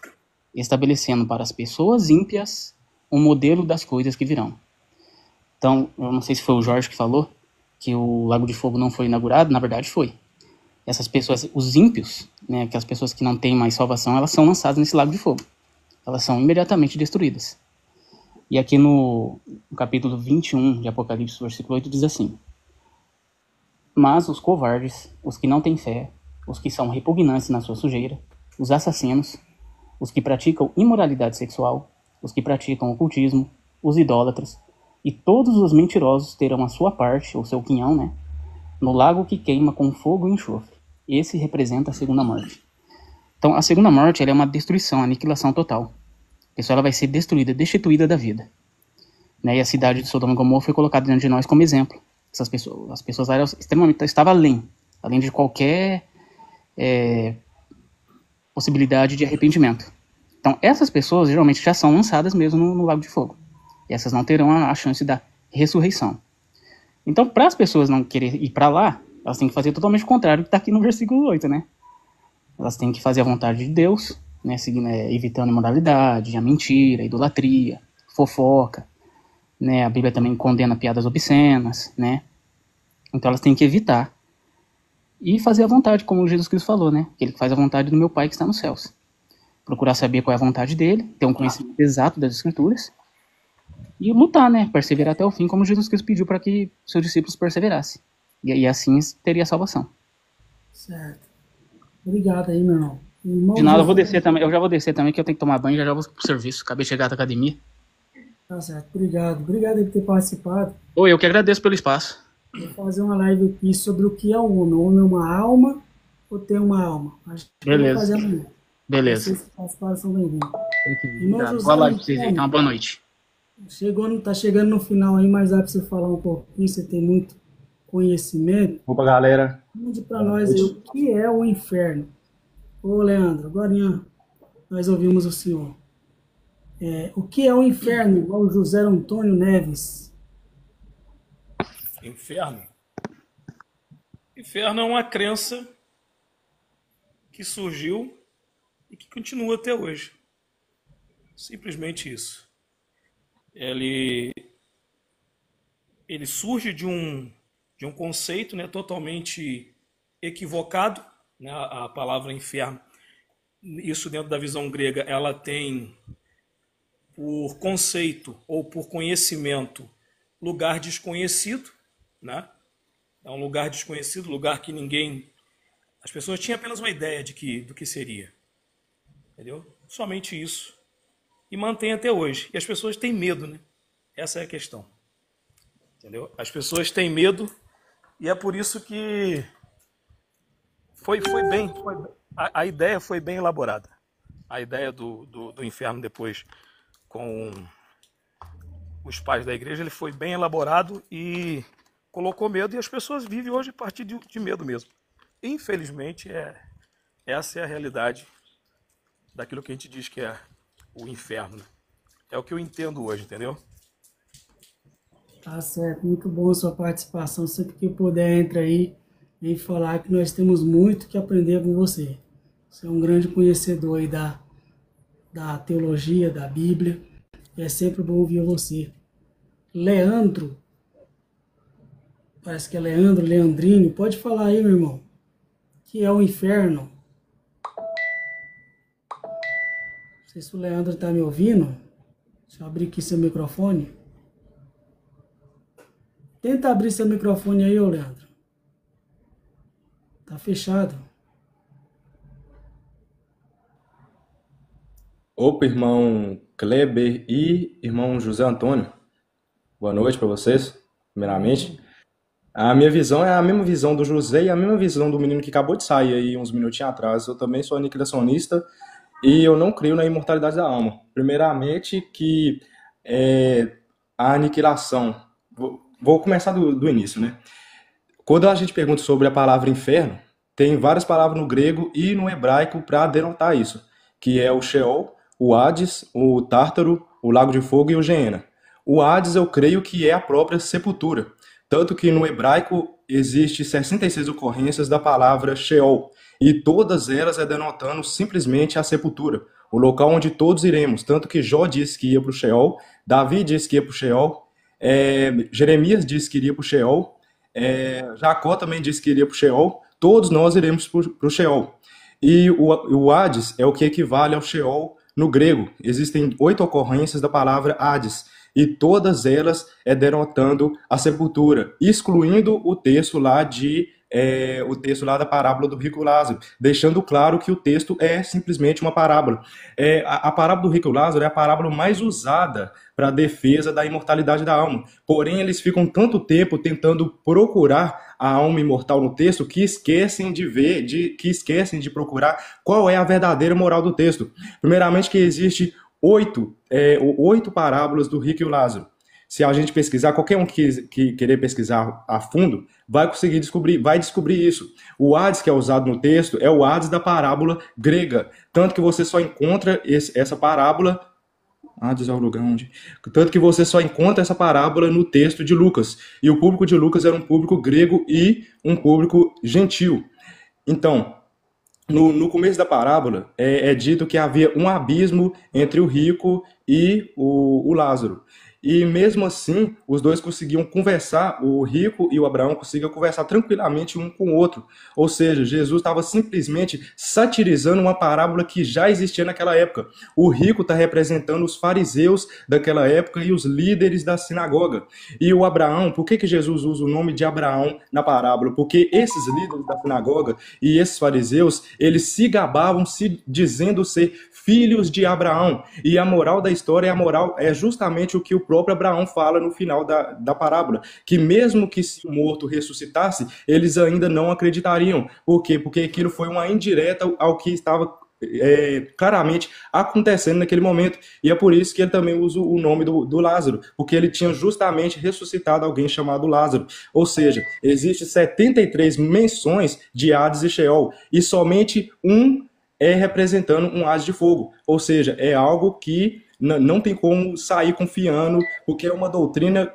estabelecendo para as pessoas ímpias um modelo das coisas que virão. Então, eu não sei se foi o Jorge que falou que o Lago de Fogo não foi inaugurado, na verdade foi. Essas pessoas, os ímpios, né, que as pessoas que não têm mais salvação, elas são lançadas nesse Lago de Fogo. Elas são imediatamente destruídas. E aqui no capítulo 21 de Apocalipse, versículo 8, diz assim: Mas os covardes, os que não têm fé, os que são repugnantes na sua sujeira, os assassinos, os que praticam imoralidade sexual, os que praticam ocultismo, os idólatras, e todos os mentirosos terão a sua parte, ou seu quinhão, né, no lago que queima com fogo e enxofre. Esse representa a segunda morte. Então, a segunda morte ela é uma destruição, aniquilação total. A pessoa ela vai ser destruída, destituída da vida. Né? E a cidade de Sodoma e Gomorra foi colocada diante de nós como exemplo. Essas pessoas, as pessoas eram extremamente, estavam além de qualquer possibilidade de arrependimento. Então, essas pessoas geralmente já são lançadas mesmo no lago de fogo. E essas não terão a chance da ressurreição. Então, para as pessoas não quererem ir para lá, elas têm que fazer totalmente o contrário do que está aqui no versículo 8, né? Elas têm que fazer a vontade de Deus, né? Evitando a imoralidade, a mentira, a idolatria, fofoca, né? A Bíblia também condena piadas obscenas, né? Então elas têm que evitar e fazer a vontade, como Jesus Cristo falou, né? Ele faz a vontade do meu Pai que está nos céus. Procurar saber qual é a vontade dele, ter um conhecimento exato das Escrituras e lutar, né? Perseverar até o fim, como Jesus Cristo pediu para que seus discípulos perseverassem. E assim teria a salvação. Certo. Obrigado aí, meu irmão. De nada, eu vou descer também. Eu já vou descer também, que eu tenho que tomar banho e já vou pro serviço. Acabei de chegar da academia. Tá certo. Obrigado. Obrigado aí por ter participado. Oi, eu que agradeço pelo espaço. Vou fazer uma live aqui sobre o que é o homem. O homem é uma alma ou tem uma alma? Acho que beleza. Eu vou fazer amanhã. Beleza. Vocês que participaram são bem-vindos. Boa live pra vocês aí. Então, uma boa noite. Tá chegando no final aí, mas dá para você falar um pouquinho, você tem muito conhecimento. Opa, galera. Conte para nós aí o que é o inferno. Ô, Leandro, agora nós ouvimos o senhor. O que é o inferno, igual o José Antônio Neves? Inferno? Inferno é uma crença que surgiu e que continua até hoje. Simplesmente isso. Ele surge de um conceito, né, totalmente equivocado, né, a palavra inferno. Isso dentro da visão grega, ela tem por conceito ou por conhecimento lugar desconhecido, né? É um lugar desconhecido, lugar que ninguém... As pessoas tinham apenas uma ideia do que seria. Entendeu? Somente isso. E mantém até hoje. E as pessoas têm medo, né? Essa é a questão. Entendeu? As pessoas têm medo e é por isso que a ideia foi bem elaborada. A ideia do inferno depois com os pais da igreja, ele foi bem elaborado e colocou medo e as pessoas vivem hoje a partir de medo mesmo. Infelizmente, essa é a realidade daquilo que a gente diz que é o inferno. É o que eu entendo hoje, entendeu? Tá certo, muito bom a sua participação. Sempre que puder, entra aí e falar que nós temos muito que aprender com você. Você é um grande conhecedor aí da teologia, da Bíblia. E é sempre bom ouvir você. Leandro, parece que é Leandrinho, pode falar aí, meu irmão. Que é o inferno? sei se o Leandro está me ouvindo. Deixa eu abrir aqui seu microfone. Tenta abrir seu microfone aí, ô Leandro. Tá fechado. Opa, irmão Kleber e irmão José Antônio. Boa noite para vocês, primeiramente. A minha visão é a mesma visão do José e a mesma visão do menino que acabou de sair aí uns minutinhos atrás. Eu também sou aniquilacionista e eu não creio na imortalidade da alma. Primeiramente, que a aniquilação. Vou começar do início, né? Quando a gente pergunta sobre a palavra inferno, tem várias palavras no grego e no hebraico para denotar isso, que é o Sheol, o Hades, o Tártaro, o Lago de Fogo e o Geena. O Hades eu creio que é a própria sepultura, tanto que no hebraico existe 66 ocorrências da palavra Sheol, e todas elas denotando simplesmente a sepultura, o local onde todos iremos, tanto que Jó disse que ia para o Sheol, Davi disse que ia para o Sheol, Jeremias disse que iria para o Sheol, Jacó também disse que iria para o Sheol, todos nós iremos para o Sheol. E o Hades é o que equivale ao Sheol no grego. Existem 8 ocorrências da palavra Hades, e todas elas denotando a sepultura, excluindo o texto lá da parábola do rico Lázaro, deixando claro que o texto é simplesmente uma parábola. A parábola do rico Lázaro é a parábola mais usada para a defesa da imortalidade da alma. Porém, eles ficam tanto tempo tentando procurar a alma imortal no texto que esquecem que esquecem de procurar qual é a verdadeira moral do texto. Primeiramente, que existe 8 parábolas do rico e o Lázaro. Se a gente pesquisar, qualquer um que querer pesquisar a fundo, vai descobrir isso. O Hades que é usado no texto é o Hades da parábola grega. Tanto que você só encontra essa parábola. Hades é o lugar onde. Tanto que você só encontra essa parábola no texto de Lucas. E o público de Lucas era um público grego e um público gentil. Então, no começo da parábola, é dito que havia um abismo entre o rico e o Lázaro. E mesmo assim, os dois conseguiam conversar, o rico e o Abraão conseguiam conversar tranquilamente um com o outro. Ou seja, Jesus estava simplesmente satirizando uma parábola que já existia naquela época. O rico está representando os fariseus daquela época e os líderes da sinagoga. E o Abraão, por que Jesus usa o nome de Abraão na parábola? Porque esses líderes da sinagoga e esses fariseus, eles se gabavam se dizendo ser filhos de Abraão. E a moral da história, é justamente o que o próprio Abraão fala no final da parábola, que mesmo que se o morto ressuscitasse, eles ainda não acreditariam. Por quê? Porque aquilo foi uma indireta ao que estava claramente acontecendo naquele momento. E é por isso que ele também usa o nome do Lázaro, porque ele tinha justamente ressuscitado alguém chamado Lázaro. Ou seja, existem 73 menções de Hades e Sheol, e somente representando um Hades de fogo. Ou seja, é algo que não tem como sair confiando, porque é uma doutrina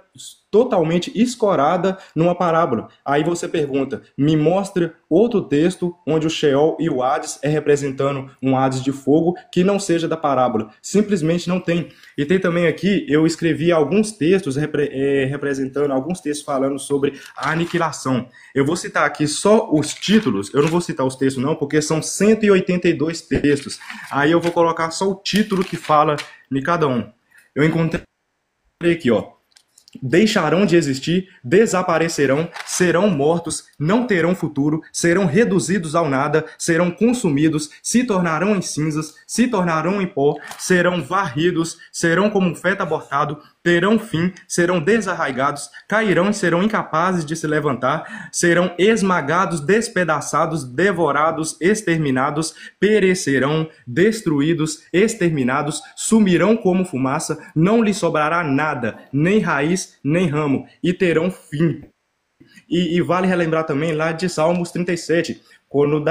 totalmente escorada numa parábola. Aí você pergunta, me mostra outro texto onde o Sheol e o Hades representando um Hades de fogo que não seja da parábola. Simplesmente não tem. E tem também aqui, eu escrevi alguns textos representando, alguns textos falando sobre a aniquilação. Eu vou citar aqui só os títulos, eu não vou citar os textos não, porque são 182 textos. Aí eu vou colocar só o título que fala de cada um. Eu encontrei aqui, ó. Deixarão de existir, desaparecerão, serão mortos, não terão futuro, serão reduzidos ao nada, serão consumidos, se tornarão em cinzas, se tornarão em pó, serão varridos, serão como um feto abortado, terão fim, serão desarraigados, cairão e serão incapazes de se levantar, serão esmagados, despedaçados, devorados, exterminados, perecerão, destruídos, exterminados, sumirão como fumaça, não lhes sobrará nada, nem raiz, nem ramo, e terão fim. E vale relembrar também lá de Salmos 37, quando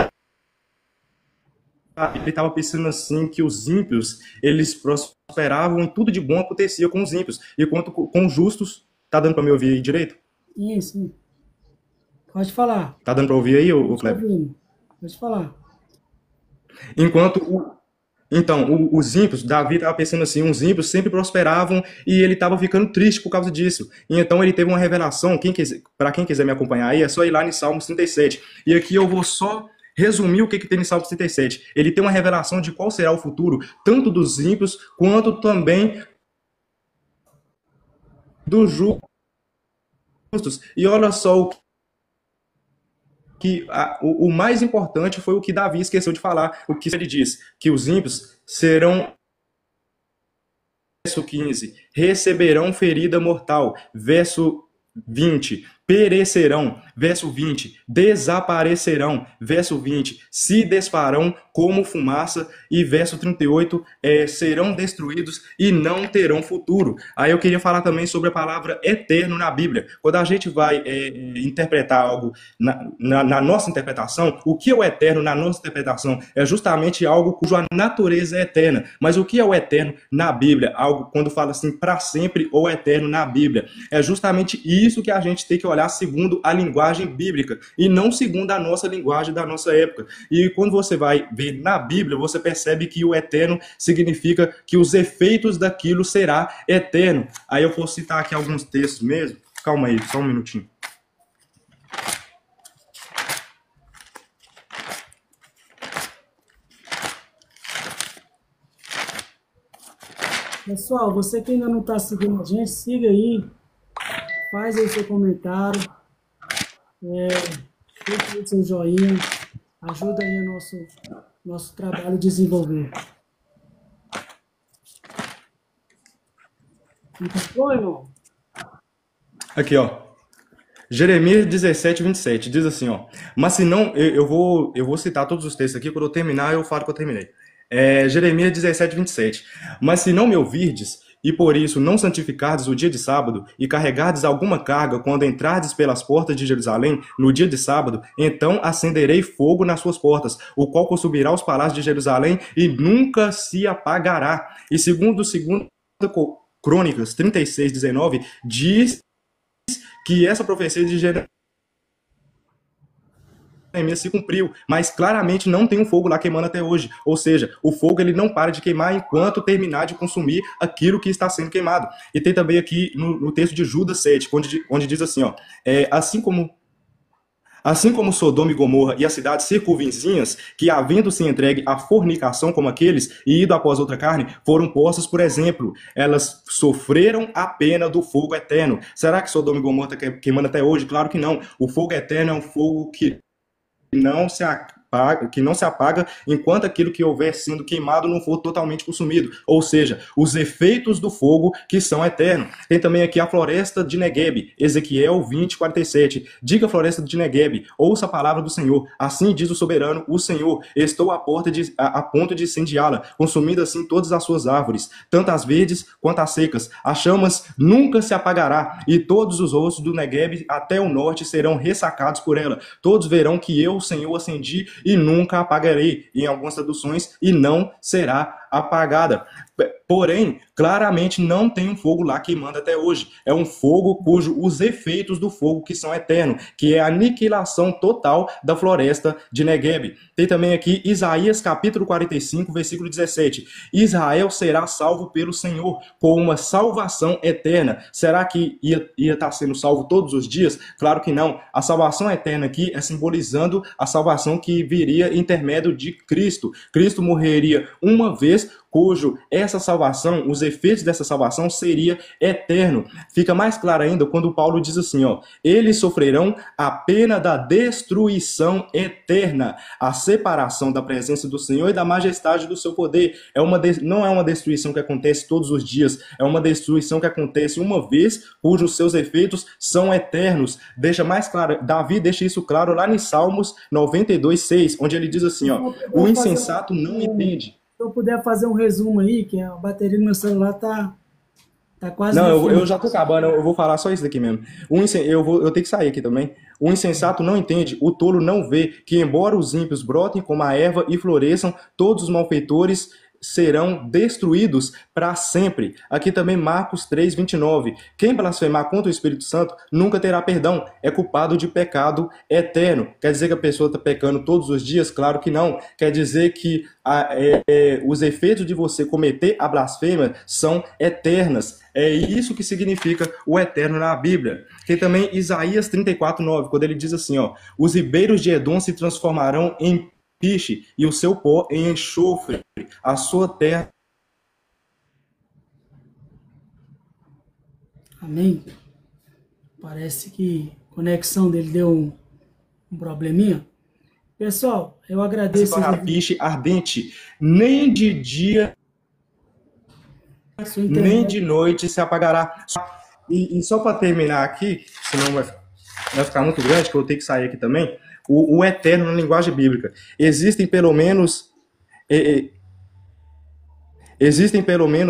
ele estava pensando assim que os ímpios, eles prosperavam e tudo de bom acontecia com os ímpios. E quanto com os justos, tá dando para me ouvir aí direito? Sim. Pode falar. Tá dando para ouvir aí, o Kleber? Pode falar. Então, os ímpios, Davi estava pensando assim, os ímpios sempre prosperavam e ele estava ficando triste por causa disso. E então ele teve uma revelação, para quem quiser me acompanhar aí, é só ir lá em Salmos 37. E aqui eu vou só resumir o que tem no Salmo 37. Ele tem uma revelação de qual será o futuro, tanto dos ímpios, quanto também dos justos. E olha só o mais importante foi o que Davi esqueceu de falar. O que ele diz? Que os ímpios serão, verso 15, receberão ferida mortal. Verso 20, perecerão. Verso 20, desaparecerão. Verso 20, se desfarão como fumaça. E verso 38, serão destruídos e não terão futuro. Aí eu queria falar também sobre a palavra eterno na Bíblia. Quando a gente vai interpretar algo na nossa interpretação, o que é o eterno na nossa interpretação é justamente algo cuja natureza é eterna. Mas o que é o eterno na Bíblia? Algo quando fala assim, para sempre ou eterno na Bíblia. É justamente isso que a gente tem que olhar segundo a linguagem bíblica e não segundo a nossa linguagem da nossa época. E quando você vai ver na Bíblia, você percebe que o eterno significa que os efeitos daquilo será eterno. Aí eu vou citar aqui alguns textos mesmo. Calma aí, só um minutinho. Pessoal, você que ainda não está seguindo a gente, siga aí, faz aí seu comentário, deixa aí seu joinha, ajuda aí o nosso trabalho a desenvolver. Foi, irmão? Aqui, ó. Jeremias 17, 27, diz assim, ó. Mas se não, eu vou citar todos os textos aqui, quando eu terminar, eu falo que eu terminei. Jeremias 17, 27. Mas se não me ouvirdes, e por isso não santificardes o dia de sábado, e carregardes alguma carga quando entrardes pelas portas de Jerusalém no dia de sábado, então acenderei fogo nas suas portas, o qual consumirá os palácios de Jerusalém e nunca se apagará. E segundo Crônicas 36, 19, diz que essa profecia de Jeremias se cumpriu, mas claramente não tem um fogo lá queimando até hoje. Ou seja, o fogo ele não para de queimar enquanto terminar de consumir aquilo que está sendo queimado. E tem também aqui no texto de Judas 7, onde diz assim, ó, assim como Sodoma e Gomorra e as cidades circunvizinhas, que havendo se entregue à fornicação como aqueles, e ido após outra carne, foram postas por exemplo. Elas sofreram a pena do fogo eterno. Será que Sodoma e Gomorra está queimando até hoje? Claro que não. O fogo eterno é um fogo que não se apaga enquanto aquilo que houver sendo queimado não for totalmente consumido. Ou seja, os efeitos do fogo que são eternos. Tem também aqui a floresta de Negueb, Ezequiel 20, 47. Diga, floresta de Negueb, ouça a palavra do Senhor. Assim diz o soberano, o Senhor. Estou a ponto de incendiá-la, consumindo assim todas as suas árvores, tanto as verdes quanto as secas. As chamas nunca se apagará, e todos os ossos do Negueb até o norte serão ressacados por ela. Todos verão que eu, o Senhor, acendi e nunca apagarei. Em algumas traduções, e não será apagada. Porém, claramente não tem um fogo lá queimando até hoje. É um fogo os efeitos do fogo que são eternos, que é a aniquilação total da floresta de Negueb. Tem também aqui Isaías capítulo 45, versículo 17. Israel será salvo pelo Senhor, com uma salvação eterna. Será que ia estar sendo salvo todos os dias? Claro que não. A salvação eterna aqui é simbolizando a salvação que viria intermédio de Cristo. Cristo morreria uma vez, cujo essa salvação, os efeitos dessa salvação seria eterno. Fica mais claro ainda quando Paulo diz assim, ó, eles sofrerão a pena da destruição eterna, a separação da presença do Senhor e da majestade do seu poder. Não é uma destruição que acontece todos os dias, é uma destruição que acontece uma vez, cujos seus efeitos são eternos. Deixa mais claro, Davi deixa isso claro lá em Salmos 92, 6, onde ele diz assim, ó, o insensato não entende. Se eu puder fazer um resumo aí, que a bateria do meu celular tá quase... Não, eu já tô acabando, eu vou falar só isso daqui mesmo. Eu tenho que sair aqui também. O insensato não entende, o tolo não vê, que embora os ímpios brotem como a erva e floresçam, todos os malfeitores serão destruídos para sempre. Aqui também Marcos 3:29. Quem blasfemar contra o Espírito Santo nunca terá perdão, é culpado de pecado eterno. Quer dizer que a pessoa está pecando todos os dias? Claro que não. Quer dizer que os efeitos de você cometer a blasfêmia são eternas. É isso que significa o eterno na Bíblia. Tem também Isaías 34:9, quando ele diz assim, ó: os ribeiros de Edom se transformarão em piche e o seu pó em enxofre, a sua terra. Amém. Parece que a conexão dele deu um probleminha. Pessoal, eu agradeço. Se torna piche ardente, nem de dia nem de noite se apagará. E só para terminar aqui, senão vai ficar muito grande, que eu vou ter que sair aqui também. O eterno na linguagem bíblica. Existem pelo menos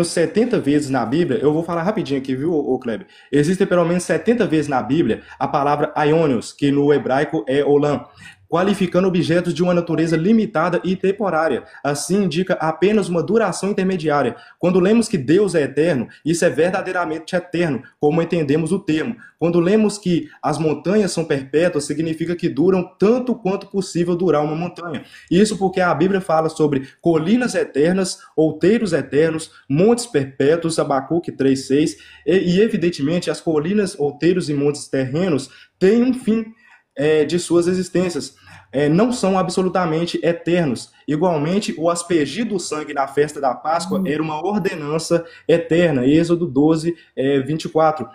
70 vezes na Bíblia, eu vou falar rapidinho aqui, viu, Kleber? Existem pelo menos 70 vezes na Bíblia a palavra aionios, que no hebraico é olam, qualificando objetos de uma natureza limitada e temporária. Assim, indica apenas uma duração intermediária. Quando lemos que Deus é eterno, isso é verdadeiramente eterno, como entendemos o termo. Quando lemos que as montanhas são perpétuas, significa que duram tanto quanto possível durar uma montanha. Isso porque a Bíblia fala sobre colinas eternas, outeiros eternos, montes perpétuos, Abacuque 3:6, e evidentemente as colinas, outeiros e montes terrenos têm um fim de suas existências. Não são absolutamente eternos. Igualmente, o aspergir do sangue na festa da Páscoa era uma ordenança eterna, Êxodo 12:24.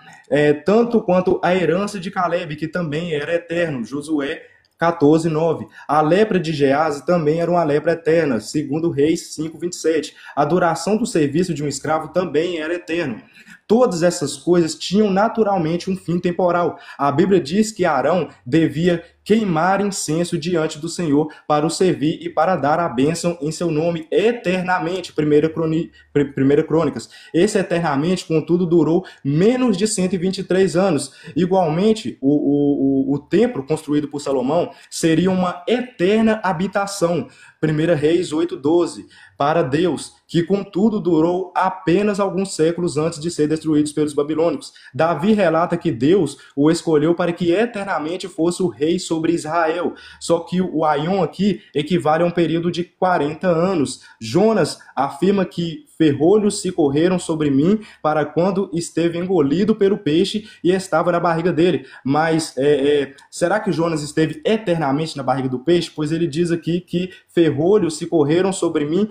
Tanto quanto a herança de Caleb, que também era eterno, Josué 14:9. A lepra de Gease também era uma lepra eterna, segundo Reis 5:27. A duração do serviço de um escravo também era eterno. Todas essas coisas tinham naturalmente um fim temporal. A Bíblia diz que Arão devia queimar incenso diante do Senhor para o servir e para dar a bênção em seu nome eternamente. 1 Crônicas. Esse eternamente, contudo, durou menos de 123 anos. Igualmente, o templo construído por Salomão seria uma eterna habitação. 1 Reis 8:12, para Deus, que contudo durou apenas alguns séculos antes de ser destruído pelos babilônicos. Davi relata que Deus o escolheu para que eternamente fosse o rei sobre Israel. Só que o aion aqui equivale a um período de 40 anos. Jonas afirma que ferrolhos se correram sobre mim para quando esteve engolido pelo peixe e estava na barriga dele. Mas será que Jonas esteve eternamente na barriga do peixe? Pois ele diz aqui que ferrolhos se correram sobre mim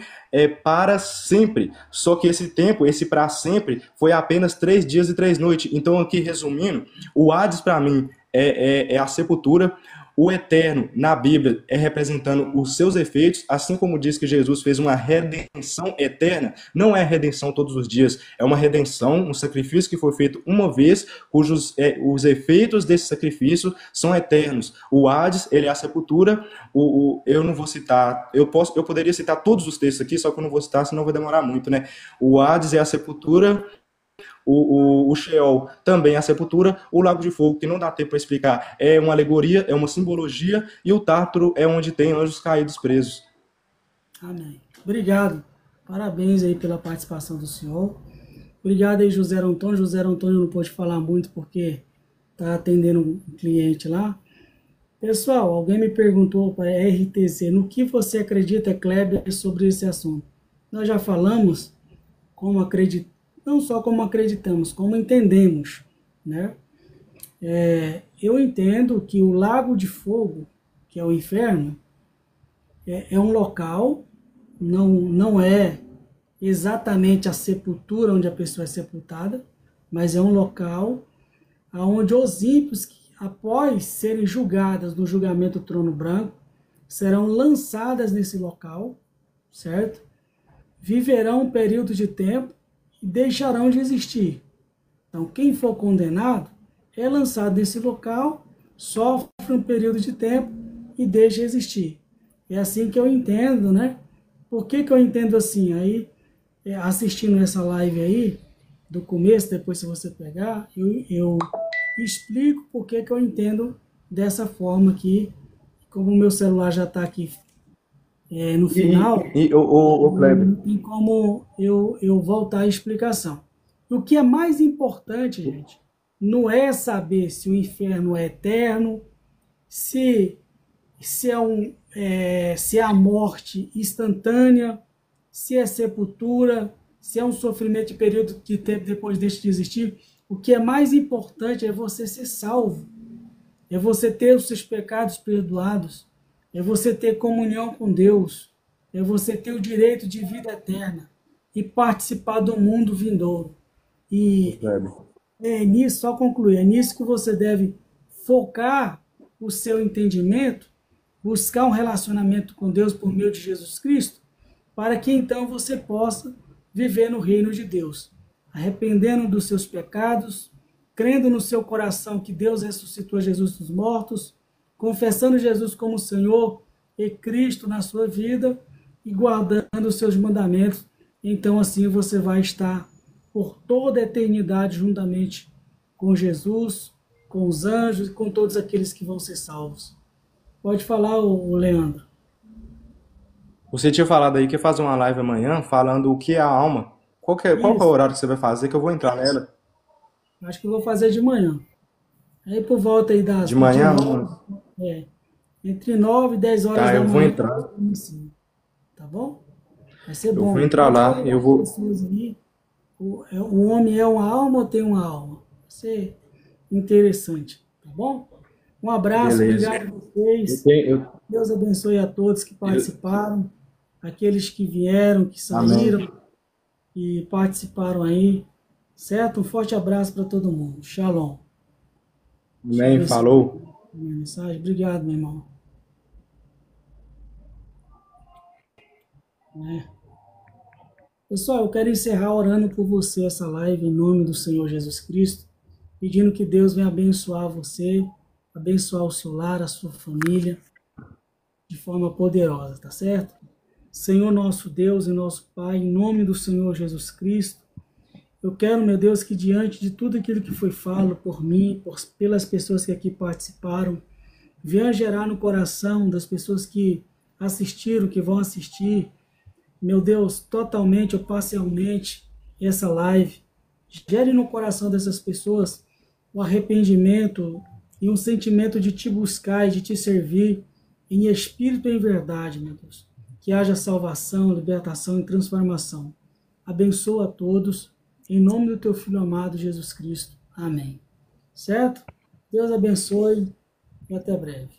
para sempre. Só que esse tempo, esse para sempre, foi apenas 3 dias e 3 noites. Então aqui resumindo, o Hades para mim é a sepultura. O eterno, na Bíblia, é representando os seus efeitos, assim como diz que Jesus fez uma redenção eterna. Não é redenção todos os dias, é uma redenção, um sacrifício que foi feito uma vez, cujos os efeitos desse sacrifício são eternos. O Hades, ele é a sepultura. Eu não vou citar, eu poderia citar todos os textos aqui, só que eu não vou citar, senão vai demorar muito, né? O Hades é a sepultura. O Sheol também é a sepultura, o Lago de Fogo, que não dá tempo para explicar, é uma alegoria, é uma simbologia, e o Tártaro é onde tem anjos caídos presos. Amém. Obrigado. Parabéns aí pela participação do senhor. Obrigado aí, José Antônio. José Antônio não pôde falar muito porque está atendendo um cliente lá. Pessoal, alguém me perguntou para a RTC, no que você acredita, Kleber, sobre esse assunto? Nós já falamos como acreditamos. Não só como acreditamos, como entendemos, né? Eu entendo que o Lago de Fogo, que é o inferno, é um local, não é exatamente a sepultura onde a pessoa é sepultada, mas é um local onde os ímpios, após serem julgadas no julgamento do trono branco, serão lançadas nesse local, certo? Viverão um período de tempo e deixarão de existir. Então, quem for condenado é lançado nesse local, sofre um período de tempo e deixa de existir. É assim que eu entendo, né? Por que eu entendo assim? Aí, assistindo essa live aí, do começo, depois se você pegar, eu explico por que eu entendo dessa forma aqui. Como o meu celular já está aqui no final, Kleber, não tem como eu voltar à explicação. O que é mais importante, gente, não é saber se o inferno é eterno, se é a morte instantânea, se é sepultura, se é um sofrimento de período de tempo depois deixa de existir. O que é mais importante é você ser salvo, é você ter os seus pecados perdoados, é você ter comunhão com Deus, é você ter o direito de vida eterna e participar do mundo vindouro. E é nisso, só concluir, é nisso que você deve focar o seu entendimento, buscar um relacionamento com Deus por meio de Jesus Cristo, para que então você possa viver no reino de Deus, arrependendo dos seus pecados, crendo no seu coração que Deus ressuscitou Jesus dos mortos, confessando Jesus como Senhor e Cristo na sua vida e guardando os seus mandamentos. Então assim você vai estar por toda a eternidade juntamente com Jesus, com os anjos e com todos aqueles que vão ser salvos. Pode falar, o Leandro. você tinha falado aí que ia fazer uma live amanhã falando o que é a alma. Qual que é o horário que você vai fazer que eu vou entrar nela? Acho que eu vou fazer de manhã. Aí por volta aí das... De manhã? Entre 9 e 10 horas da manhã. Eu vou entrar. Tá bom? Vai ser bom. Eu vou entrar lá. Eu vou... O homem é uma alma ou tem uma alma? Vai ser interessante. Tá bom? Um abraço, Beleza. obrigado a vocês. Deus abençoe a todos que participaram, aqueles que vieram, que saíram. Amém. E participaram aí. Certo? Um forte abraço para todo mundo. Shalom. Amém. Falou. Minha mensagem. Obrigado, meu irmão. Pessoal, eu quero encerrar orando por você essa live em nome do Senhor Jesus Cristo, pedindo que Deus venha abençoar você, abençoar o seu lar, a sua família, de forma poderosa, tá certo? Senhor nosso Deus e nosso Pai, em nome do Senhor Jesus Cristo, eu quero, meu Deus, que diante de tudo aquilo que foi falado por mim, pelas pessoas que aqui participaram, venha gerar no coração das pessoas que assistiram, que vão assistir, meu Deus, totalmente ou parcialmente, essa live, gere no coração dessas pessoas o arrependimento e um sentimento de te buscar e de te servir em espírito e em verdade, meu Deus. Que haja salvação, libertação e transformação. Abençoa a todos, em nome do teu Filho amado, Jesus Cristo. Amém. Certo? Deus abençoe e até breve.